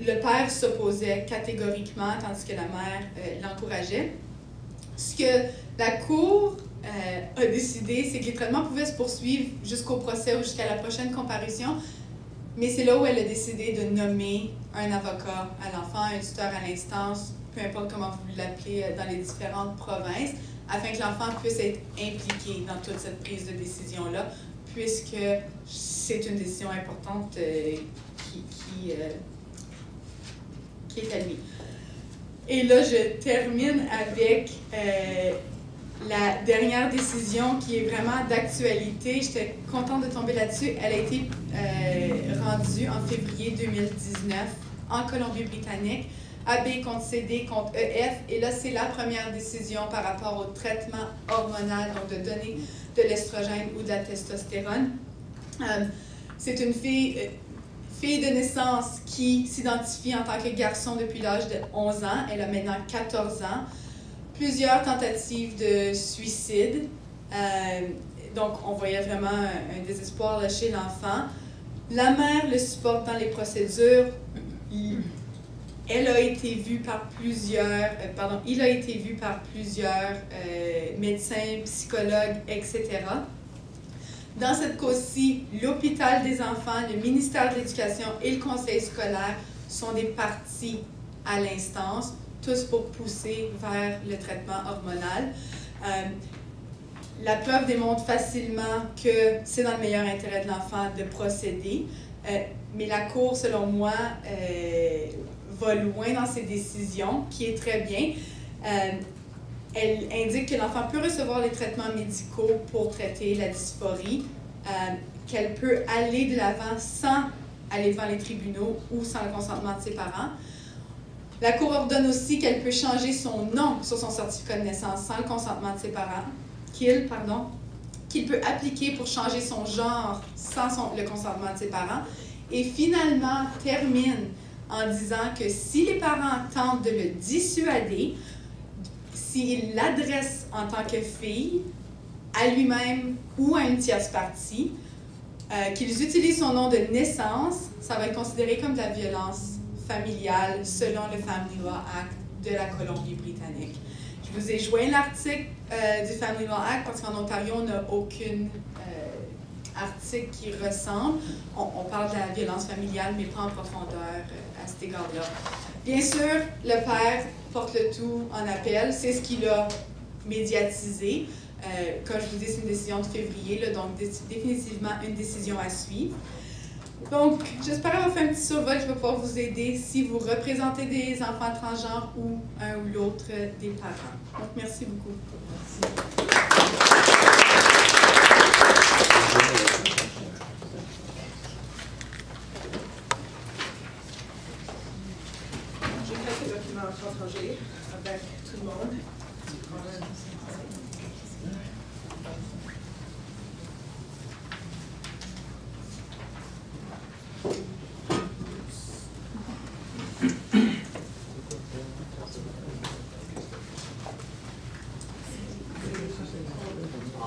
Le père s'opposait catégoriquement, tandis que la mère l'encourageait. Ce que la Cour a décidé, c'est que les traitements pouvaient se poursuivre jusqu'au procès ou jusqu'à la prochaine comparution, mais c'est là où elle a décidé de nommer un avocat à l'enfant, un tuteur à l'instance, peu importe comment vous l'appelez dans les différentes provinces, afin que l'enfant puisse être impliqué dans toute cette prise de décision-là, puisque c'est une décision importante qui est à lui. Et là, je termine avec la dernière décision qui est vraiment d'actualité. J'étais contente de tomber là-dessus. Elle a été rendue en février 2019 en Colombie-Britannique. AB contre CD contre EF. Et là, c'est la première décision par rapport au traitement hormonal, donc de donner de l'estrogène ou de la testostérone. C'est une fille de naissance qui s'identifie en tant que garçon depuis l'âge de 11 ans. Elle a maintenant 14 ans. Plusieurs tentatives de suicide. Donc, on voyait vraiment un désespoir là, chez l'enfant. La mère le supporte dans les procédures. Il a été vu par plusieurs médecins, psychologues, etc. Dans cette cause-ci, l'hôpital des enfants, le ministère de l'Éducation et le conseil scolaire sont des parties à l'instance, tous pour pousser vers le traitement hormonal. La preuve démontre facilement que c'est dans le meilleur intérêt de l'enfant de procéder, mais la Cour, selon moi, va loin dans ses décisions, qui est très bien. Elle indique que l'enfant peut recevoir les traitements médicaux pour traiter la dysphorie, qu'elle peut aller de l'avant sans aller devant les tribunaux ou sans le consentement de ses parents. La Cour ordonne aussi qu'elle peut changer son nom sur son certificat de naissance sans le consentement de ses parents, qu'il peut appliquer pour changer son genre sans le consentement de ses parents, et finalement termine en disant que si les parents tentent de le dissuader, s'il l'adresse en tant que fille à lui-même ou à une tierce partie, qu'ils utilisent son nom de naissance, ça va être considéré comme de la violence familiale selon le Family Law Act de la Colombie-Britannique. Je vous ai joint l'article du Family Law Act parce qu'en Ontario, on n'a aucun article qui ressemble. On parle de la violence familiale, mais pas en profondeur à cet égard-là. Bien sûr, le père porte le tout en appel. C'est ce qu'il a médiatisé. Comme je vous dis, c'est une décision de février, là, donc définitivement une décision à suivre. Donc, j'espère avoir fait un petit survol. Je vais pouvoir vous aider si vous représentez des enfants transgenres ou un ou l'autre des parents. Donc, merci beaucoup. Merci. J'ai quelques documents à partager avec tout le monde.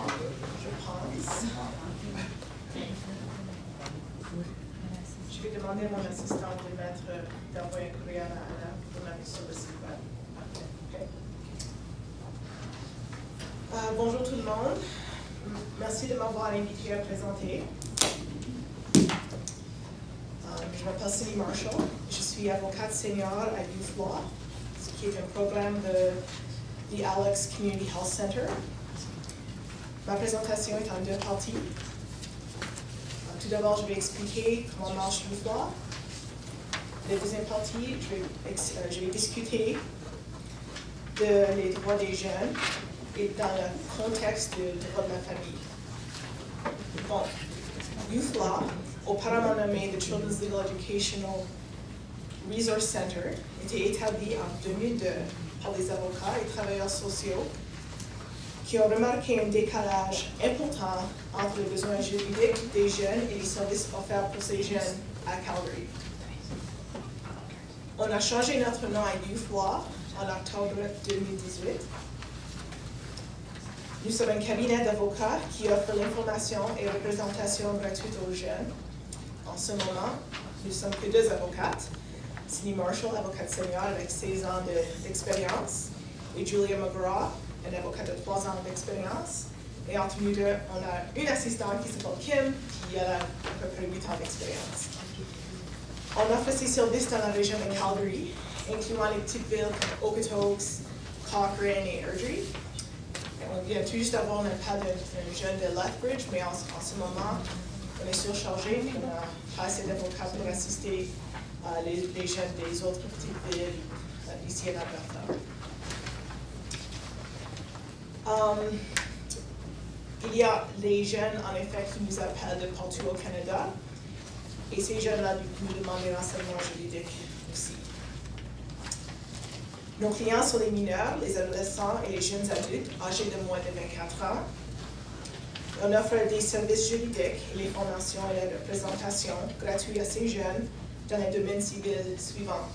je pense. Je vais demander à mon assistant d'envoyer un courriel à Anna pour la mise sur le site web. Okay. Bonjour tout le monde. Merci de m'avoir invité à présenter. Je m'appelle Cindy Marshall. Je suis avocate senior à Youth Law, ce qui est un programme de Alex Community Health Center. Ma présentation est en 2 parties. Tout d'abord, je vais expliquer comment marche Youth Law. La deuxième partie, je vais discuter des droits des jeunes et dans le contexte des droits de la famille. Bon, Youth Law, auparavant nommé the Children's Legal Educational Resource Center, était établi en 2002 par des avocats et travailleurs sociaux qui ont remarqué un décalage important entre les besoins juridiques des jeunes et les services offerts pour ces jeunes à Calgary. On a changé notre nom à Youth Law en octobre 2018. Nous sommes un cabinet d'avocats qui offre l'information et représentation gratuite aux jeunes. En ce moment, nous ne sommes que 2 avocates. Cindy Marshall, avocate senior avec 16 ans d'expérience, et Julia McGraw, une avocate de 3 ans d'expérience. Et entre nous deux, on a une assistante qui s'appelle Kim, qui a à peu près 8 ans d'expérience. On offre ces services dans la région de Calgary, incluant les petites villes comme Okotoks, Cochrane et Airdrie. On vient tout juste d'avoir un appel d'un jeune de Lethbridge, mais en ce moment, on est surchargé. On n'a pas assez d'avocats pour assister les jeunes des autres petites villes ici en Alberta. Il y a les jeunes, en effet, qui nous appellent de partout au Canada. Et ces jeunes-là nous demandent des renseignements juridiques aussi. Nos clients sont les mineurs, les adolescents et les jeunes adultes âgés de moins de 24 ans. On offre des services juridiques et les formations et la représentation gratuits à ces jeunes dans les domaines civils suivants: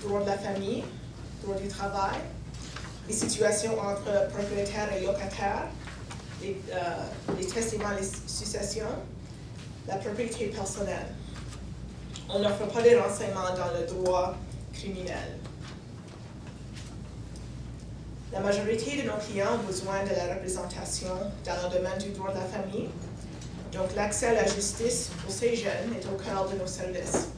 droit de la famille, droit du travail, les situations entre propriétaires et locataires, les testaments et les successions, la propriété personnelle. On n'offre pas de renseignements dans le droit criminel. La majorité de nos clients ont besoin de la représentation dans le domaine du droit de la famille. Donc, l'accès à la justice pour ces jeunes est au cœur de nos services.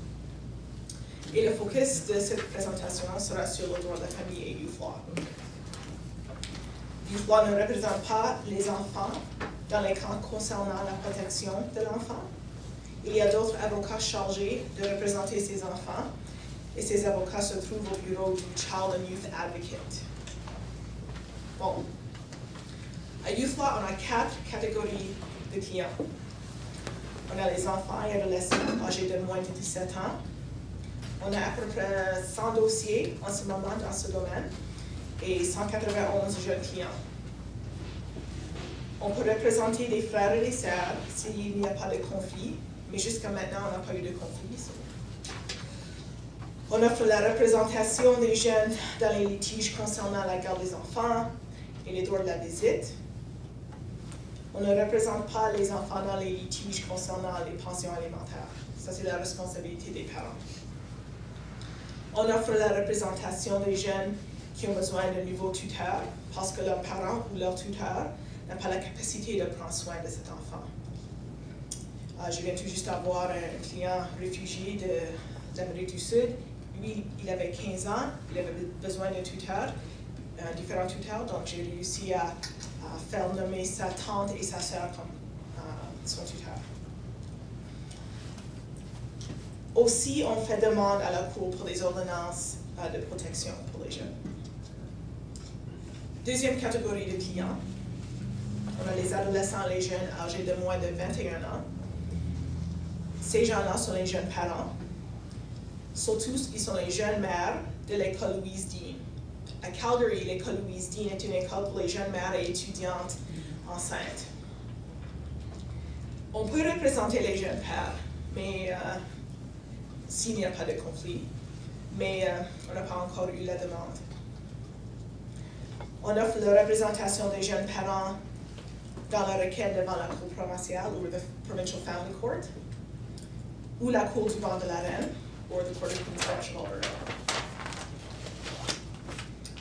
Et le focus de cette présentation sera sur le droit de la famille et Youth Law. Youth Law ne représente pas les enfants dans les cas concernant la protection de l'enfant. Il y a d'autres avocats chargés de représenter ces enfants, et ces avocats se trouvent au bureau du Child and Youth Advocate. Bon. À Youth Law, on a 4 catégories de clients. On a les enfants et adolescents âgés de moins de 17 ans. On a à peu près 100 dossiers en ce moment dans ce domaine et 191 jeunes clients. On peut représenter des frères et des sœurs s'il n'y a pas de conflit, mais jusqu'à maintenant, on n'a pas eu de conflit. On offre la représentation des jeunes dans les litiges concernant la garde des enfants et les droits de la visite. On ne représente pas les enfants dans les litiges concernant les pensions alimentaires. Ça, c'est la responsabilité des parents. On offre la représentation des jeunes qui ont besoin d'un nouveau tuteur parce que leurs parents ou leur tuteur n'a pas la capacité de prendre soin de cet enfant. Je viens tout juste d'avoir un client réfugié de l'Amérique du Sud. Lui, il avait 15 ans, il avait besoin d'un tuteur, différents tuteurs, donc j'ai réussi à faire nommer sa tante et sa sœur comme son tuteur. Aussi, on fait demande à la Cour pour des ordonnances de protection pour les jeunes. Deuxième catégorie de clients, on a les adolescents et les jeunes âgés de moins de 21 ans. Ces gens-là sont les jeunes parents. Surtout, ils sont les jeunes mères de l'école Louise Dean. À Calgary, l'école Louise Dean est une école pour les jeunes mères et étudiantes enceintes. On peut représenter les jeunes pères, mais s'il n'y a pas de conflit, mais on n'a pas encore eu la demande. On offre la représentation des jeunes parents dans la requête devant la Cour provinciale ou the Provincial Family Court, ou la Cour du banc de la Reine, or the Court of Queen's Bench of Alberta.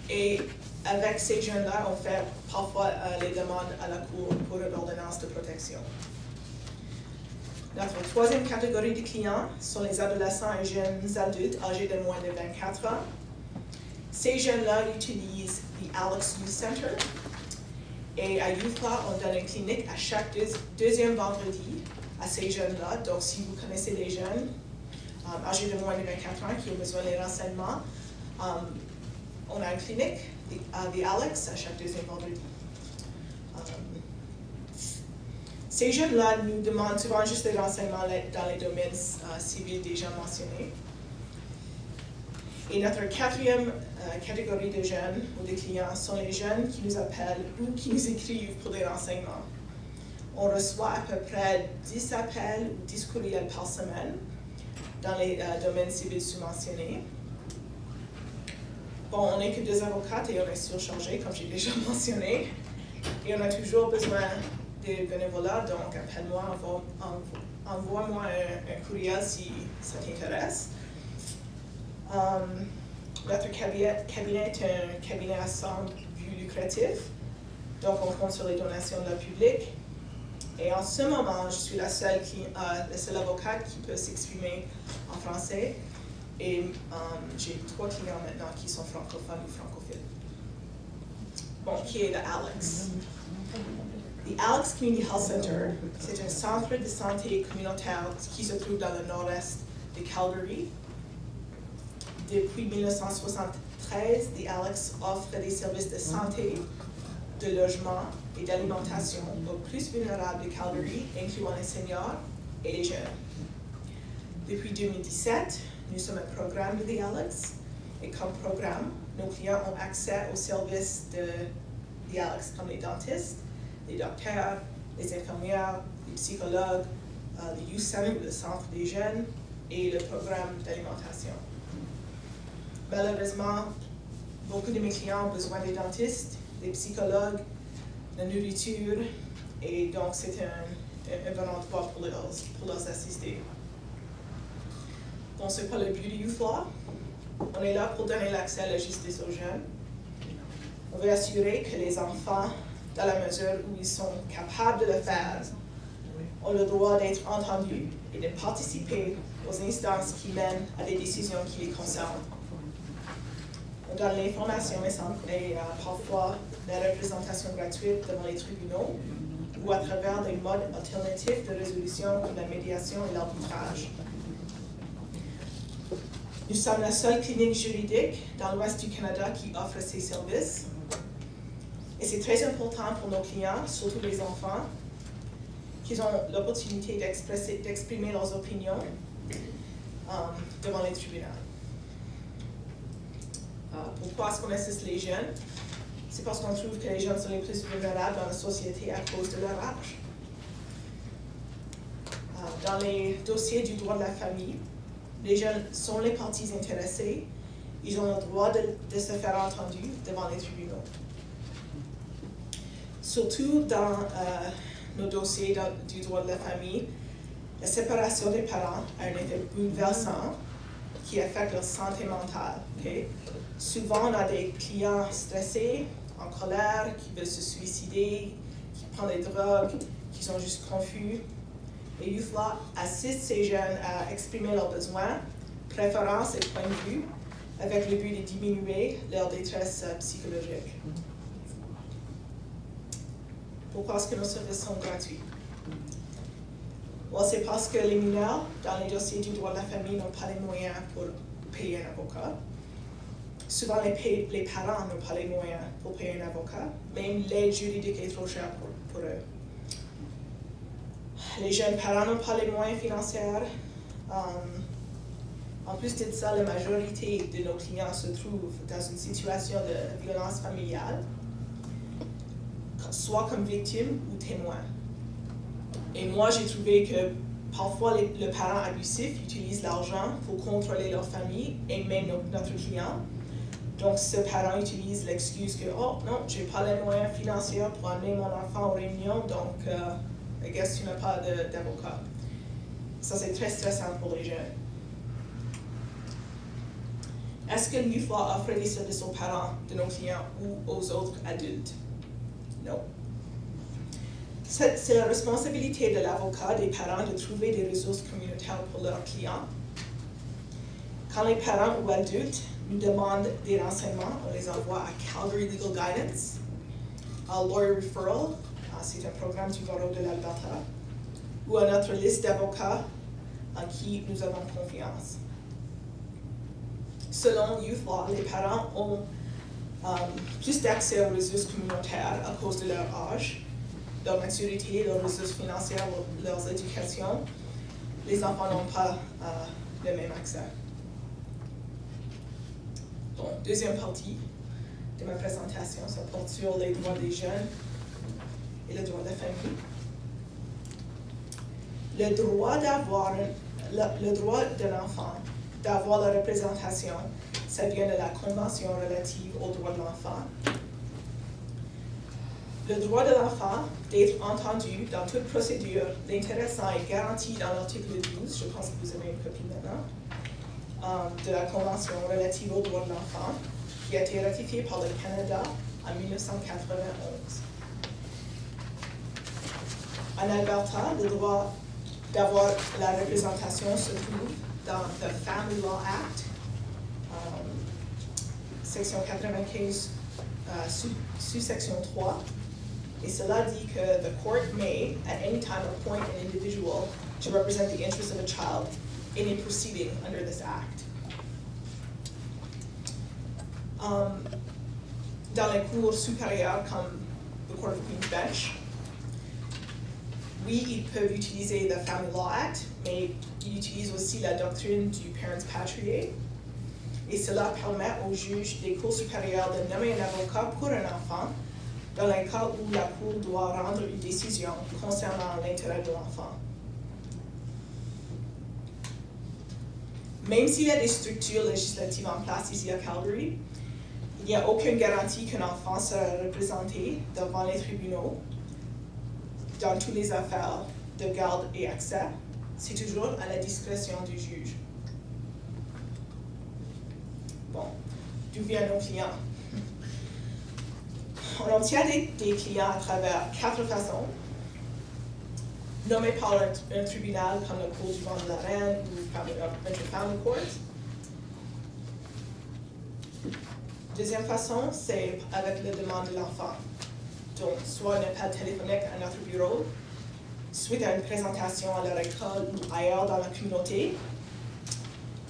Et avec ces jeunes-là, on fait parfois les demandes à la Cour pour une ordonnance de protection. Notre troisième catégorie de clients sont les adolescents et jeunes adultes âgés de moins de 24 ans. Ces jeunes-là utilisent the Alex Youth Center. Et à YouthLaw, on donne une clinique à chaque deuxième vendredi à ces jeunes-là. Donc, si vous connaissez des jeunes âgés de moins de 24 ans qui ont besoin de renseignements, on a une clinique, the Alex, à chaque deuxième vendredi. Ces jeunes-là nous demandent souvent juste des renseignements dans les domaines civils déjà mentionnés. Et notre quatrième catégorie de jeunes ou de clients sont les jeunes qui nous appellent ou qui nous écrivent pour des renseignements. On reçoit à peu près 10 appels ou 10 courriels par semaine dans les domaines civils sous-mentionnés. Bon, on n'est que 2 avocates et on est surchargé, comme j'ai déjà mentionné. Et on a toujours besoin de bénévolat, donc appelle-moi, envoie-moi un courriel si ça t'intéresse. Notre cabinet est un cabinet à sans but lucratif, donc on compte sur les donations de la public. Et en ce moment, je suis la seule avocate qui peut s'exprimer en français. Et j'ai 3 clients maintenant qui sont francophones ou francophiles. Bon, qui est le Alex? The Alex Community Health Center, c'est un centre de santé communautaire qui se trouve dans le nord-est de Calgary. Depuis 1973, The Alex offre des services de santé, de logement et d'alimentation aux plus vulnérables de Calgary, incluant les seniors et les jeunes. Depuis 2017, nous sommes un programme de The Alex, et comme programme, nos clients ont accès aux services de The Alex, comme les dentistes, les docteurs, les infirmières, les psychologues, le Youth Center, le centre des jeunes, et le programme d'alimentation. Malheureusement, beaucoup de mes clients ont besoin des dentistes, des psychologues, de nourriture, et donc c'est un bon endroit pour les assister. Donc, c'est quoi le but du YouthLaw? On est là pour donner l'accès à la justice aux jeunes. On veut assurer que les enfants, dans la mesure où ils sont capables de le faire, ont le droit d'être entendus et de participer aux instances qui mènent à des décisions qui les concernent. On donne l'information et parfois la représentation gratuite devant les tribunaux ou à travers des modes alternatifs de résolution comme la médiation et l'arbitrage. Nous sommes la seule clinique juridique dans l'ouest du Canada qui offre ces services. Et c'est très important pour nos clients, surtout les enfants, qu'ils ont l'opportunité d'exprimer leurs opinions devant les tribunaux. Pourquoi est-ce qu'on assiste les jeunes? C'est parce qu'on trouve que les jeunes sont les plus vulnérables dans la société à cause de leur âge. Dans les dossiers du droit de la famille, les jeunes sont les parties intéressées. Ils ont le droit de se faire entendre devant les tribunaux. Surtout dans nos dossiers du droit de la famille, la séparation des parents a un effet bouleversant qui affecte leur santé mentale. Okay? Souvent, on a des clients stressés, en colère, qui veulent se suicider, qui prennent des drogues, qui sont juste confus. Et YouthLaw assiste ces jeunes à exprimer leurs besoins, préférences et points de vue, avec le but de diminuer leur détresse psychologique. Pourquoi est-ce que nos services sont gratuits? Well, c'est parce que les mineurs, dans les dossiers du droit de la famille, n'ont pas les moyens pour payer un avocat. Souvent, les parents n'ont pas les moyens pour payer un avocat. Même l'aide juridique est trop chère pour eux. Les jeunes parents n'ont pas les moyens financiers. En plus de ça, la majorité de nos clients se trouvent dans une situation de violence familiale, soit comme victime ou témoin. Et moi, j'ai trouvé que parfois le parent abusif utilise l'argent pour contrôler leur famille et même notre client. Donc, ce parent utilise l'excuse que « Oh, non, je n'ai pas les moyens financiers pour amener mon enfant aux réunions, donc, I guess tu n'as pas d'avocat. » Ça, c'est très stressant pour les jeunes. Est-ce que Youth Law offre des services aux parents de nos clients ou aux autres adultes? Non. C'est la responsabilité de l'avocat des parents de trouver des ressources communautaires pour leurs clients. Quand les parents ou adultes nous demandent des renseignements, on les envoie à Calgary Legal Guidance, à Lawyer Referral, c'est un programme du barreau de l'Alberta, ou à notre liste d'avocats en qui nous avons confiance. Selon Youth Law, les parents ont plus d'accès aux ressources communautaires à cause de leur âge, leur maturité, leurs ressources financières, leur éducation. Les enfants n'ont pas le même accès. Bon, deuxième partie de ma présentation, ça porte sur les droits des jeunes et le droit de la famille. Le droit de l'enfant d'avoir la représentation, ça vient de la Convention relative aux droits de l'enfant. Le droit de l'enfant d'être entendu dans toute procédure, l'intéressant est garanti dans l'article 12, je pense que vous avez une copie maintenant, de la Convention relative aux droits de l'enfant, qui a été ratifiée par le Canada en 1991. En Alberta, le droit d'avoir la représentation se trouve dans the Family Law Act, section 95, sous-section 3, et cela dit que the court may at any time appoint an individual to represent the interests of a child in a proceeding under this act. Dans les cours supérieures comme the Court of Queen's Bench, oui, ils peuvent utiliser the Family Law Act, mais ils utilisent aussi la doctrine du Parens Patriae. Et cela permet aux juges des cours supérieures de nommer un avocat pour un enfant dans les cas où la Cour doit rendre une décision concernant l'intérêt de l'enfant. Même s'il y a des structures législatives en place ici à Calgary, il n'y a aucune garantie qu'un enfant sera représenté devant les tribunaux dans toutes les affaires de garde et accès. C'est toujours à la discrétion du juge. Bon, d'où viennent nos clients? On obtient des clients à travers 4 façons. Nommés par un tribunal comme le Cour du Vent de la Reine ou Family Court. Deuxième façon, c'est avec la demande de l'enfant. Donc, soit un appel téléphonique à notre bureau, suite à une présentation à leur école ou ailleurs dans la communauté,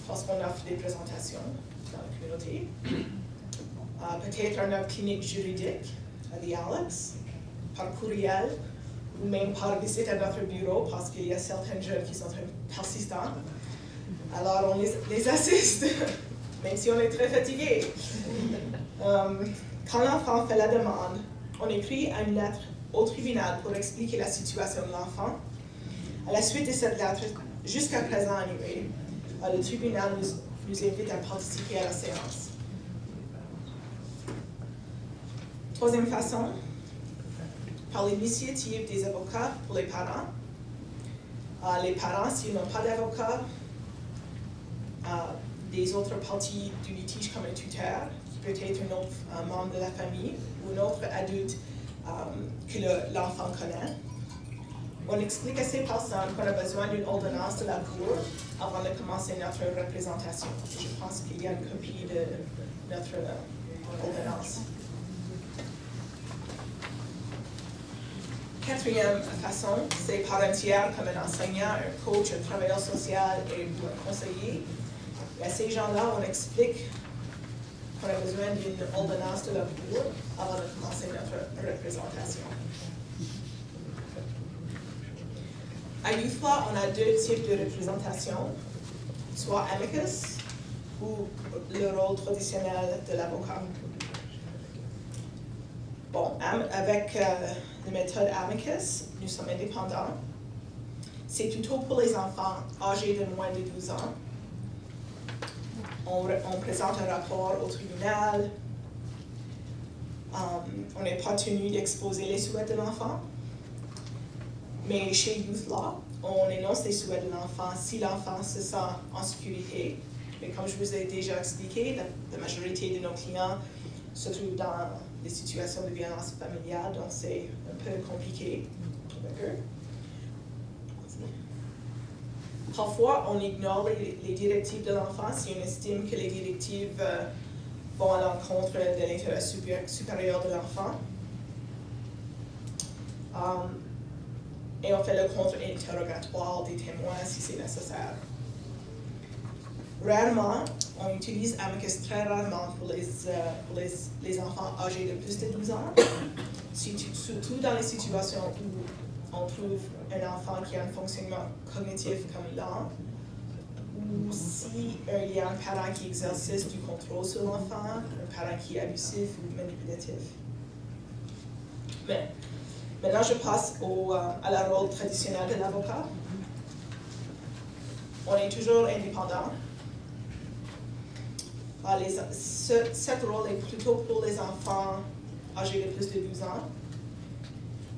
parce qu'on offre des présentations dans la communauté. Peut-être une offre clinique juridique à The Alex, par courriel, ou même par visite à notre bureau, parce qu'il y a certains jeunes qui sont très persistants. Alors, on les assiste, même si on est très fatigué. Quand l'enfant fait la demande, on écrit une lettre au tribunal pour expliquer la situation de l'enfant. À la suite de cette lettre, jusqu'à présent anyway, le tribunal nous invite à participer à la séance. Troisième façon, par l'initiative des avocats pour les parents. Les parents, s'ils n'ont pas d'avocat, des autres parties du litige comme un tuteur, qui peut être un autre membre de la famille ou un autre adulte que l'enfant connaît. On explique à ces personnes qu'on a besoin d'une ordonnance de la Cour avant de commencer notre représentation. Je pense qu'il y a une copie de notre ordonnance. Quatrième façon, c'est par un tiers comme un enseignant, un coach, un travailleur social et ou un conseiller. Et à ces gens-là, on explique qu'on a besoin d'une ordonnance de la Cour avant de commencer notre représentation. À Youth Law, on a 2 types de représentation, soit amicus ou le rôle traditionnel de l'avocat. Bon, avec la méthode amicus, nous sommes indépendants. C'est plutôt pour les enfants âgés de moins de 12 ans. on présente un rapport au tribunal. On n'est pas tenu d'exposer les souhaits de l'enfant. Mais chez Youth Law, on énonce les souhaits de l'enfant si l'enfant se sent en sécurité. Mais comme je vous ai déjà expliqué, la majorité de nos clients se trouvent dans des situations de violence familiale, donc c'est un peu compliqué avec eux. Parfois, on ignore les directives de l'enfant si on estime que les directives vont à l'encontre de l'intérêt supérieur de l'enfant. Et on fait le contre-interrogatoire des témoins si c'est nécessaire. Rarement, on utilise Amicus très rarement pour les enfants âgés de plus de 12 ans, surtout dans les situations où on trouve un enfant qui a un fonctionnement cognitif comme lent, ou s'il y a un parent qui exerce du contrôle sur l'enfant, un parent qui est abusif ou manipulatif. Mais maintenant, je passe à la rôle traditionnel de l'avocat. On est toujours indépendant. Cette rôle est plutôt pour les enfants âgés de plus de 12 ans.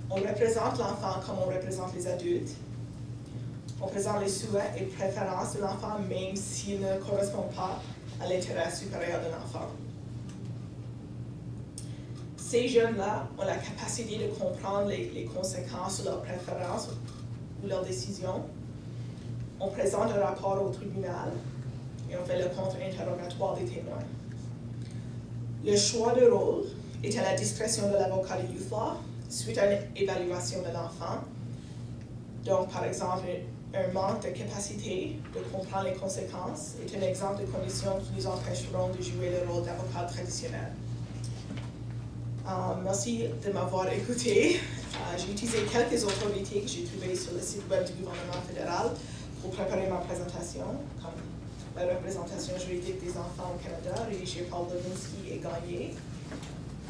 On représente l'enfant comme on représente les adultes. On présente les souhaits et préférences de l'enfant même s'ils ne correspondent pas à l'intérêt supérieur de l'enfant. Ces jeunes-là ont la capacité de comprendre les conséquences de leurs préférences ou leurs décisions. On présente un rapport au tribunal et on fait le contre-interrogatoire des témoins. Le choix de rôle est à la discrétion de l'avocat de Youth Law suite à une évaluation de l'enfant. Donc, par exemple, un manque de capacité de comprendre les conséquences est un exemple de conditions qui nous empêcheront de jouer le rôle d'avocat traditionnel. Merci de m'avoir écouté. J'ai utilisé quelques autorités que j'ai trouvées sur le site web du gouvernement fédéral pour préparer ma présentation, comme la représentation juridique des enfants au Canada, rédigé par Levinsky et Gagné.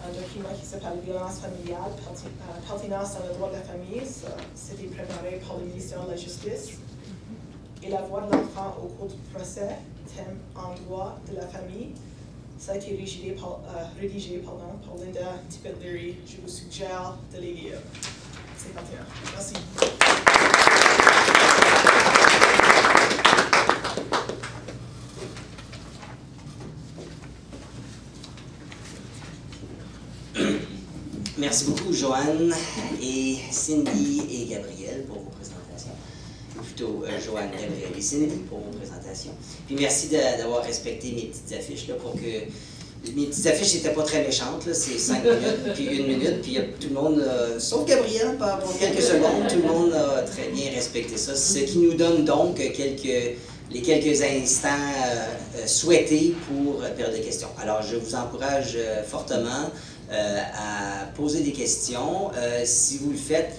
Un document qui s'appelle Violence familiale, pertinence dans le droit de la famille. C'était préparé par le ministère de la Justice. Et la voix de l'enfant au cours du procès, thème en droit de la famille. Ça a été rédigé par Linda Tippett-Leary. Je vous suggère de les lire. C'est pertinent. Merci. Merci beaucoup, Joanne, et Cindy et Gabrielle pour vos présentations. Ou plutôt, Joanne, Gabrielle et Cindy pour vos présentations. Puis merci d'avoir respecté mes petites affiches, là, pour que... Mes petites affiches n'étaient pas très méchantes, c'est 5 minutes, puis 1 minute, puis tout le monde, sauf Gabrielle, pour quelques secondes, tout le monde a très bien respecté ça. Ce qui nous donne donc les quelques instants souhaités pour période de questions. Alors, je vous encourage fortement à poser des questions. Si vous le faites,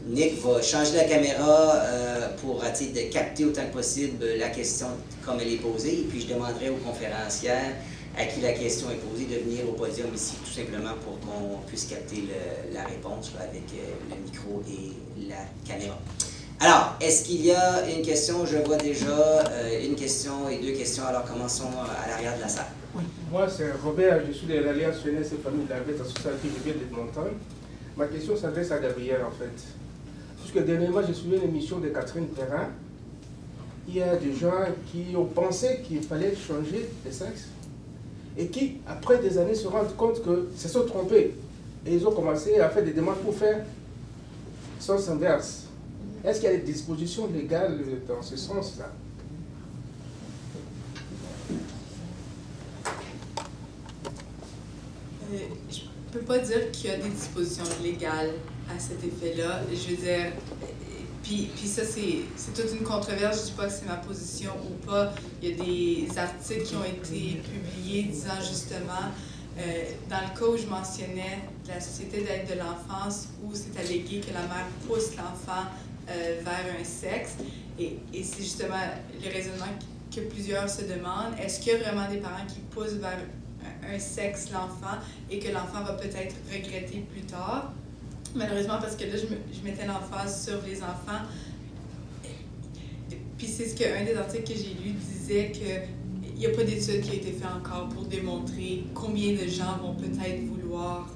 Nick va changer la caméra pour essayer de capter autant que possible la question comme elle est posée. Et puis, je demanderai aux conférencières à qui la question est posée de venir au podium ici, tout simplement pour qu'on puisse capter la réponse là, avec le micro et la caméra. Alors, est-ce qu'il y a une question? Je vois déjà une question et 2 questions. Alors, commençons à l'arrière de la salle. Oui, moi c'est Robert, je suis de l'Alliance Jeunesse et Famille de la Vête Associative, je viens de Montagne. Ma question s'adresse à Gabrielle en fait. Puisque dernièrement j'ai suivi une émission de Catherine Perrin. Il y a des gens qui ont pensé qu'il fallait changer de sexe et qui, après des années, se rendent compte que se sont trompés. Et ils ont commencé à faire des demandes pour faire sens inverse. Est-ce qu'il y a des dispositions légales dans ce sens-là? Je ne peux pas dire qu'il y a des dispositions légales à cet effet-là. Je veux dire, puis ça, c'est toute une controverse. Je ne dis pas que c'est ma position ou pas. Il y a des articles qui ont été publiés disant justement, dans le cas où je mentionnais de la Société d'aide de l'enfance, où c'est allégué que la mère pousse l'enfant vers un sexe, et c'est justement le raisonnement que plusieurs se demandent. Est-ce qu'il y a vraiment des parents qui poussent vers un sexe l'enfant et que l'enfant va peut-être regretter plus tard? Malheureusement, parce que là, je mettais l'emphase sur les enfants. Puis c'est ce qu'un des articles que j'ai lu disait qu'il n'y a pas d'étude qui a été faite encore pour démontrer combien de gens vont peut-être vouloir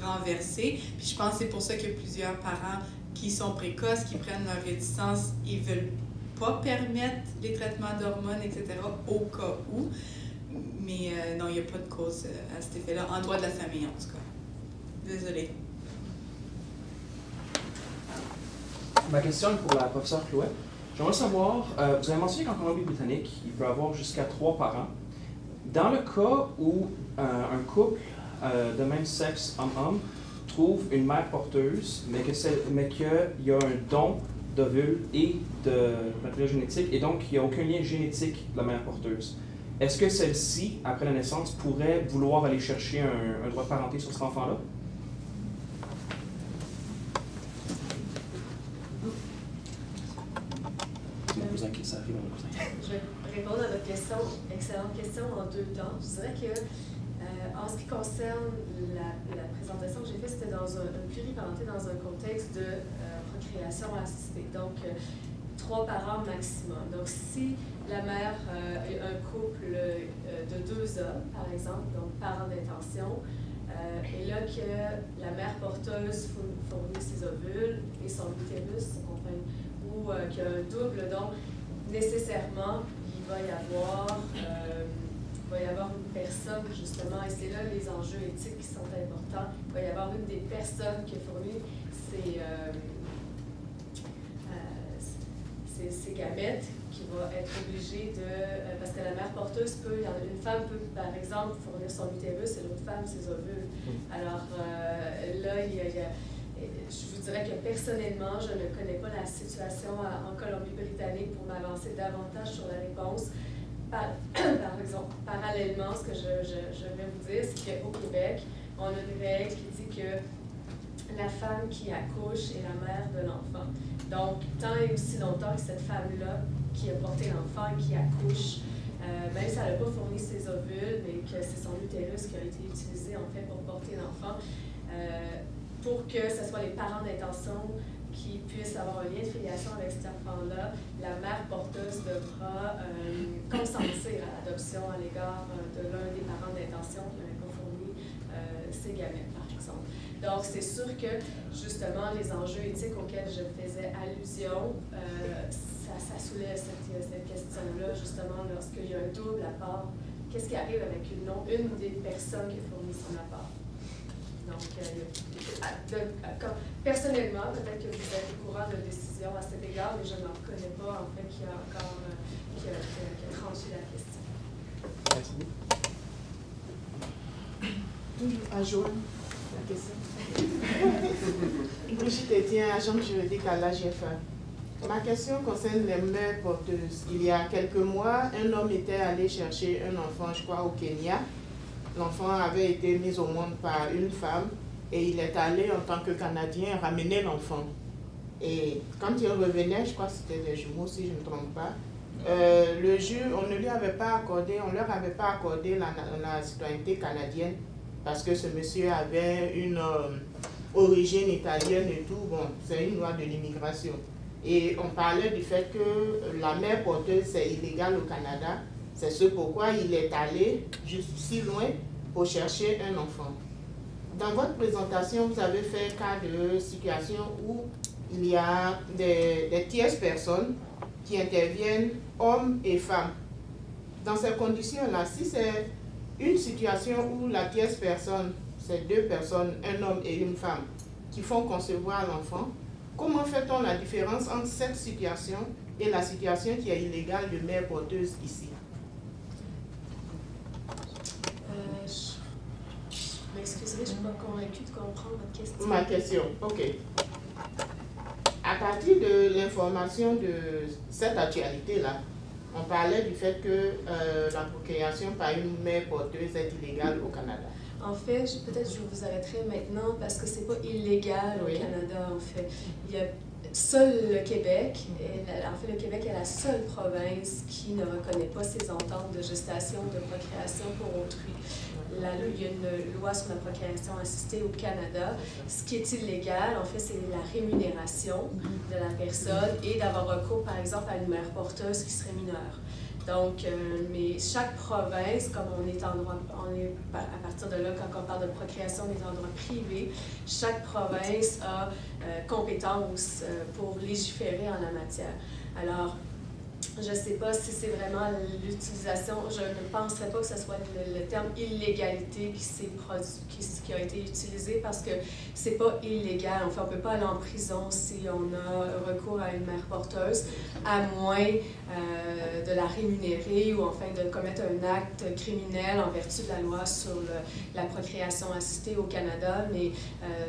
renverser. Puis je pense que c'est pour ça que plusieurs parents qui sont précoces, qui prennent leur réticence, ils ne veulent pas permettre les traitements d'hormones, etc., au cas où. Mais non, il n'y a pas de cause à cet effet-là, en droit de la famille en tout cas. Désolée. Ma question est pour la professeure Clouet. J'aimerais savoir, vous avez mentionné qu'en Colombie-Britannique, il peut y avoir jusqu'à 3 parents. Dans le cas où un couple de même sexe, homme-homme, trouve une mère porteuse, mais qu'il y a un don d'ovule et de matériel génétique, et donc il n'y a aucun lien génétique de la mère porteuse, est-ce que celle-ci, après la naissance, pourrait vouloir aller chercher un droit de parenté sur cet enfant-là? Ça arrive à mon cousin. Je vais répondre à votre question, excellente question, en 2 temps. Je dirais que, en ce qui concerne la présentation que j'ai faite, c'était dans une pluriparenté dans un contexte de procréation assistée. Donc, 3 parents maximum. Donc, si la mère est un couple de 2 hommes, par exemple, donc parents d'intention, et là que la mère porteuse fournit ses ovules et son utérus, enfin, ou qu'il y a un double don, nécessairement, il va y avoir une personne, justement, et c'est là les enjeux éthiques qui sont importants. Il va y avoir une des personnes qui fournit ces gamètes qui va être obligée de... parce que la mère porteuse une femme peut, par exemple, fournir son utérus et l'autre femme ses ovules. Alors là, je vous dirais que personnellement, je ne connais pas la situation en Colombie-Britannique pour m'avancer davantage sur la réponse. Par exemple, parallèlement, ce que je vais vous dire, c'est qu'au Québec, on a une règle qui dit que la femme qui accouche est la mère de l'enfant. Donc, tant et aussi longtemps que cette femme-là, qui a porté l'enfant et qui accouche, même si elle n'a pas fourni ses ovules, mais que c'est son utérus qui a été utilisé en fait pour porter l'enfant, pour que ce soit les parents d'intention qui puissent avoir un lien de filiation avec cet enfant-là, la mère porteuse devra consentir à l'adoption à l'égard de l'un des parents d'intention qui n'avait pas fourni ses gamètes, par exemple. Donc, c'est sûr que, justement, les enjeux éthiques auxquels je faisais allusion, ça soulève cette question-là, justement, lorsqu'il y a un double apport. Qu'est-ce qui arrive avec une des personnes qui a fourni son apport? Donc, personnellement, peut-être que vous êtes au courant de décisions à cet égard, mais je n'en connais pas, en fait, qui a encore qui a tranché la question. Merci beaucoup. Toujours à Joanne, la question. Brigitte Etienne, agente juridique à l'AGFA. Ma question concerne les mères porteuses. Il y a quelques mois, un homme était allé chercher un enfant, je crois, au Kenya. L'enfant avait été mis au monde par une femme et il est allé en tant que Canadien ramener l'enfant. Et quand il revenait, je crois que c'était des jumeaux si je ne me trompe pas, le juge, on ne lui avait pas accordé, on leur avait pas accordé la citoyenneté canadienne parce que ce monsieur avait une origine italienne et tout. Bon, c'est une loi de l'immigration. Et on parlait du fait que la mère porteuse, c'est illégal au Canada. C'est ce pourquoi il est allé juste si loin pour chercher un enfant. Dans votre présentation, vous avez fait cas de situation où il y a des tierces personnes qui interviennent, hommes et femmes. Dans ces conditions-là, si c'est une situation où la tierce personne, c'est 2 personnes, un homme et une femme, qui font concevoir l'enfant, comment fait-on la différence entre cette situation et la situation qui est illégale de mère porteuse ici? Excusez, je ne suis pas convaincue de comprendre votre question. Ma question, ok. À partir de l'information de cette actualité-là, on parlait du fait que la procréation par une mère porteuse est illégale au Canada. En fait, peut-être je vous arrêterai maintenant parce que c'est pas illégal au Canada, en fait. Il y a seul le Québec, en fait, le Québec est la seule province qui ne reconnaît pas ces ententes de gestation, de procréation pour autrui. Là, il y a une loi sur la procréation assistée au Canada. Ce qui est illégal, en fait, c'est la rémunération de la personne et d'avoir recours, par exemple, à une mère porteuse qui serait mineure. Donc, mais chaque province, comme on est en droit, à partir de là, quand on parle de procréation, on est en droit privé, chaque province a compétence pour légiférer en la matière. Alors, je ne sais pas si c'est vraiment l'utilisation, je ne penserais pas que ce soit le terme illégalité qui a été utilisé parce que c'est pas illégal. Enfin, on ne peut pas aller en prison si on a recours à une mère porteuse, à moins de la rémunérer ou enfin de commettre un acte criminel en vertu de la loi sur la procréation assistée au Canada. Mais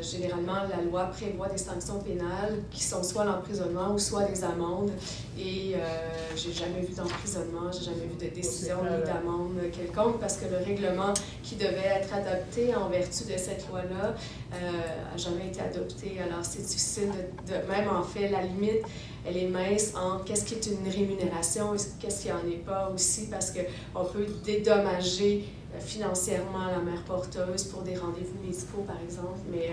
généralement, la loi prévoit des sanctions pénales qui sont soit l'emprisonnement ou soit des amendes. Et j'ai jamais vu d'emprisonnement, j'ai jamais vu de décision ni d'amende quelconque parce que le règlement qui devait être adopté en vertu de cette loi-là n'a jamais été adopté. Alors c'est difficile même en fait, la limite, elle est mince entre qu'est-ce qui est une rémunération et qu'est-ce qui n'en est pas aussi parce qu'on peut dédommager financièrement la mère porteuse pour des rendez-vous médicaux par exemple, mais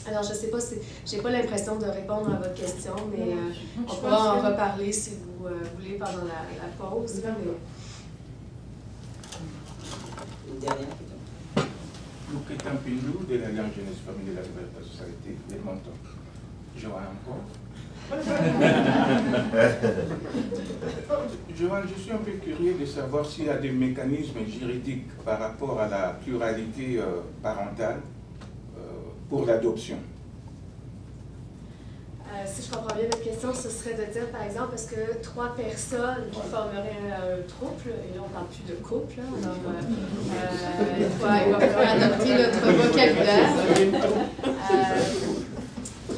alors, je ne sais pas si... Je n'ai pas l'impression de répondre à votre question, mais on pourra en reparler si vous voulez pendant la pause. Là, mais... Une dernière question. Luketan Pindou, de l'Alliance Jeunesse Famille de la Liberté Société, Edmonton. Joanne encore. Joanne, je suis un peu curieux de savoir s'il y a des mécanismes juridiques par rapport à la pluralité parentale pour l'adoption. Si je comprends bien votre question, ce serait de dire, par exemple, est-ce que 3 personnes qui formeraient un couple, et là on ne parle plus de couple, alors il va falloir adopter notre vocabulaire.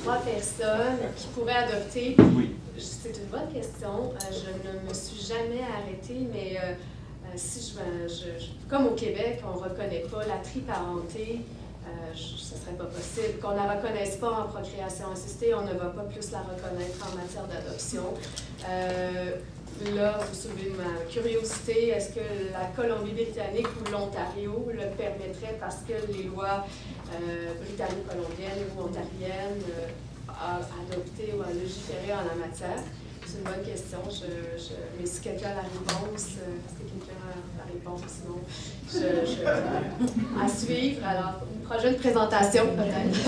3 personnes qui pourraient adopter. Oui. C'est une bonne question. Je ne me suis jamais arrêtée, mais si comme au Québec, on ne reconnaît pas la triparenté, ce ne serait pas possible. Qu'on ne la reconnaisse pas en procréation assistée, on ne va pas plus la reconnaître en matière d'adoption. Là, vous soulevez ma curiosité, est-ce que la Colombie-Britannique ou l'Ontario le permettrait parce que les lois britanniques-colombiennes ou ontariennes a adopté ou a légiféré en la matière? C'est une bonne question. Mais si quelqu'un a la réponse, est-ce que quelqu'un a la réponse? Sinon, à suivre. Alors, une prochaine présentation, peut-être.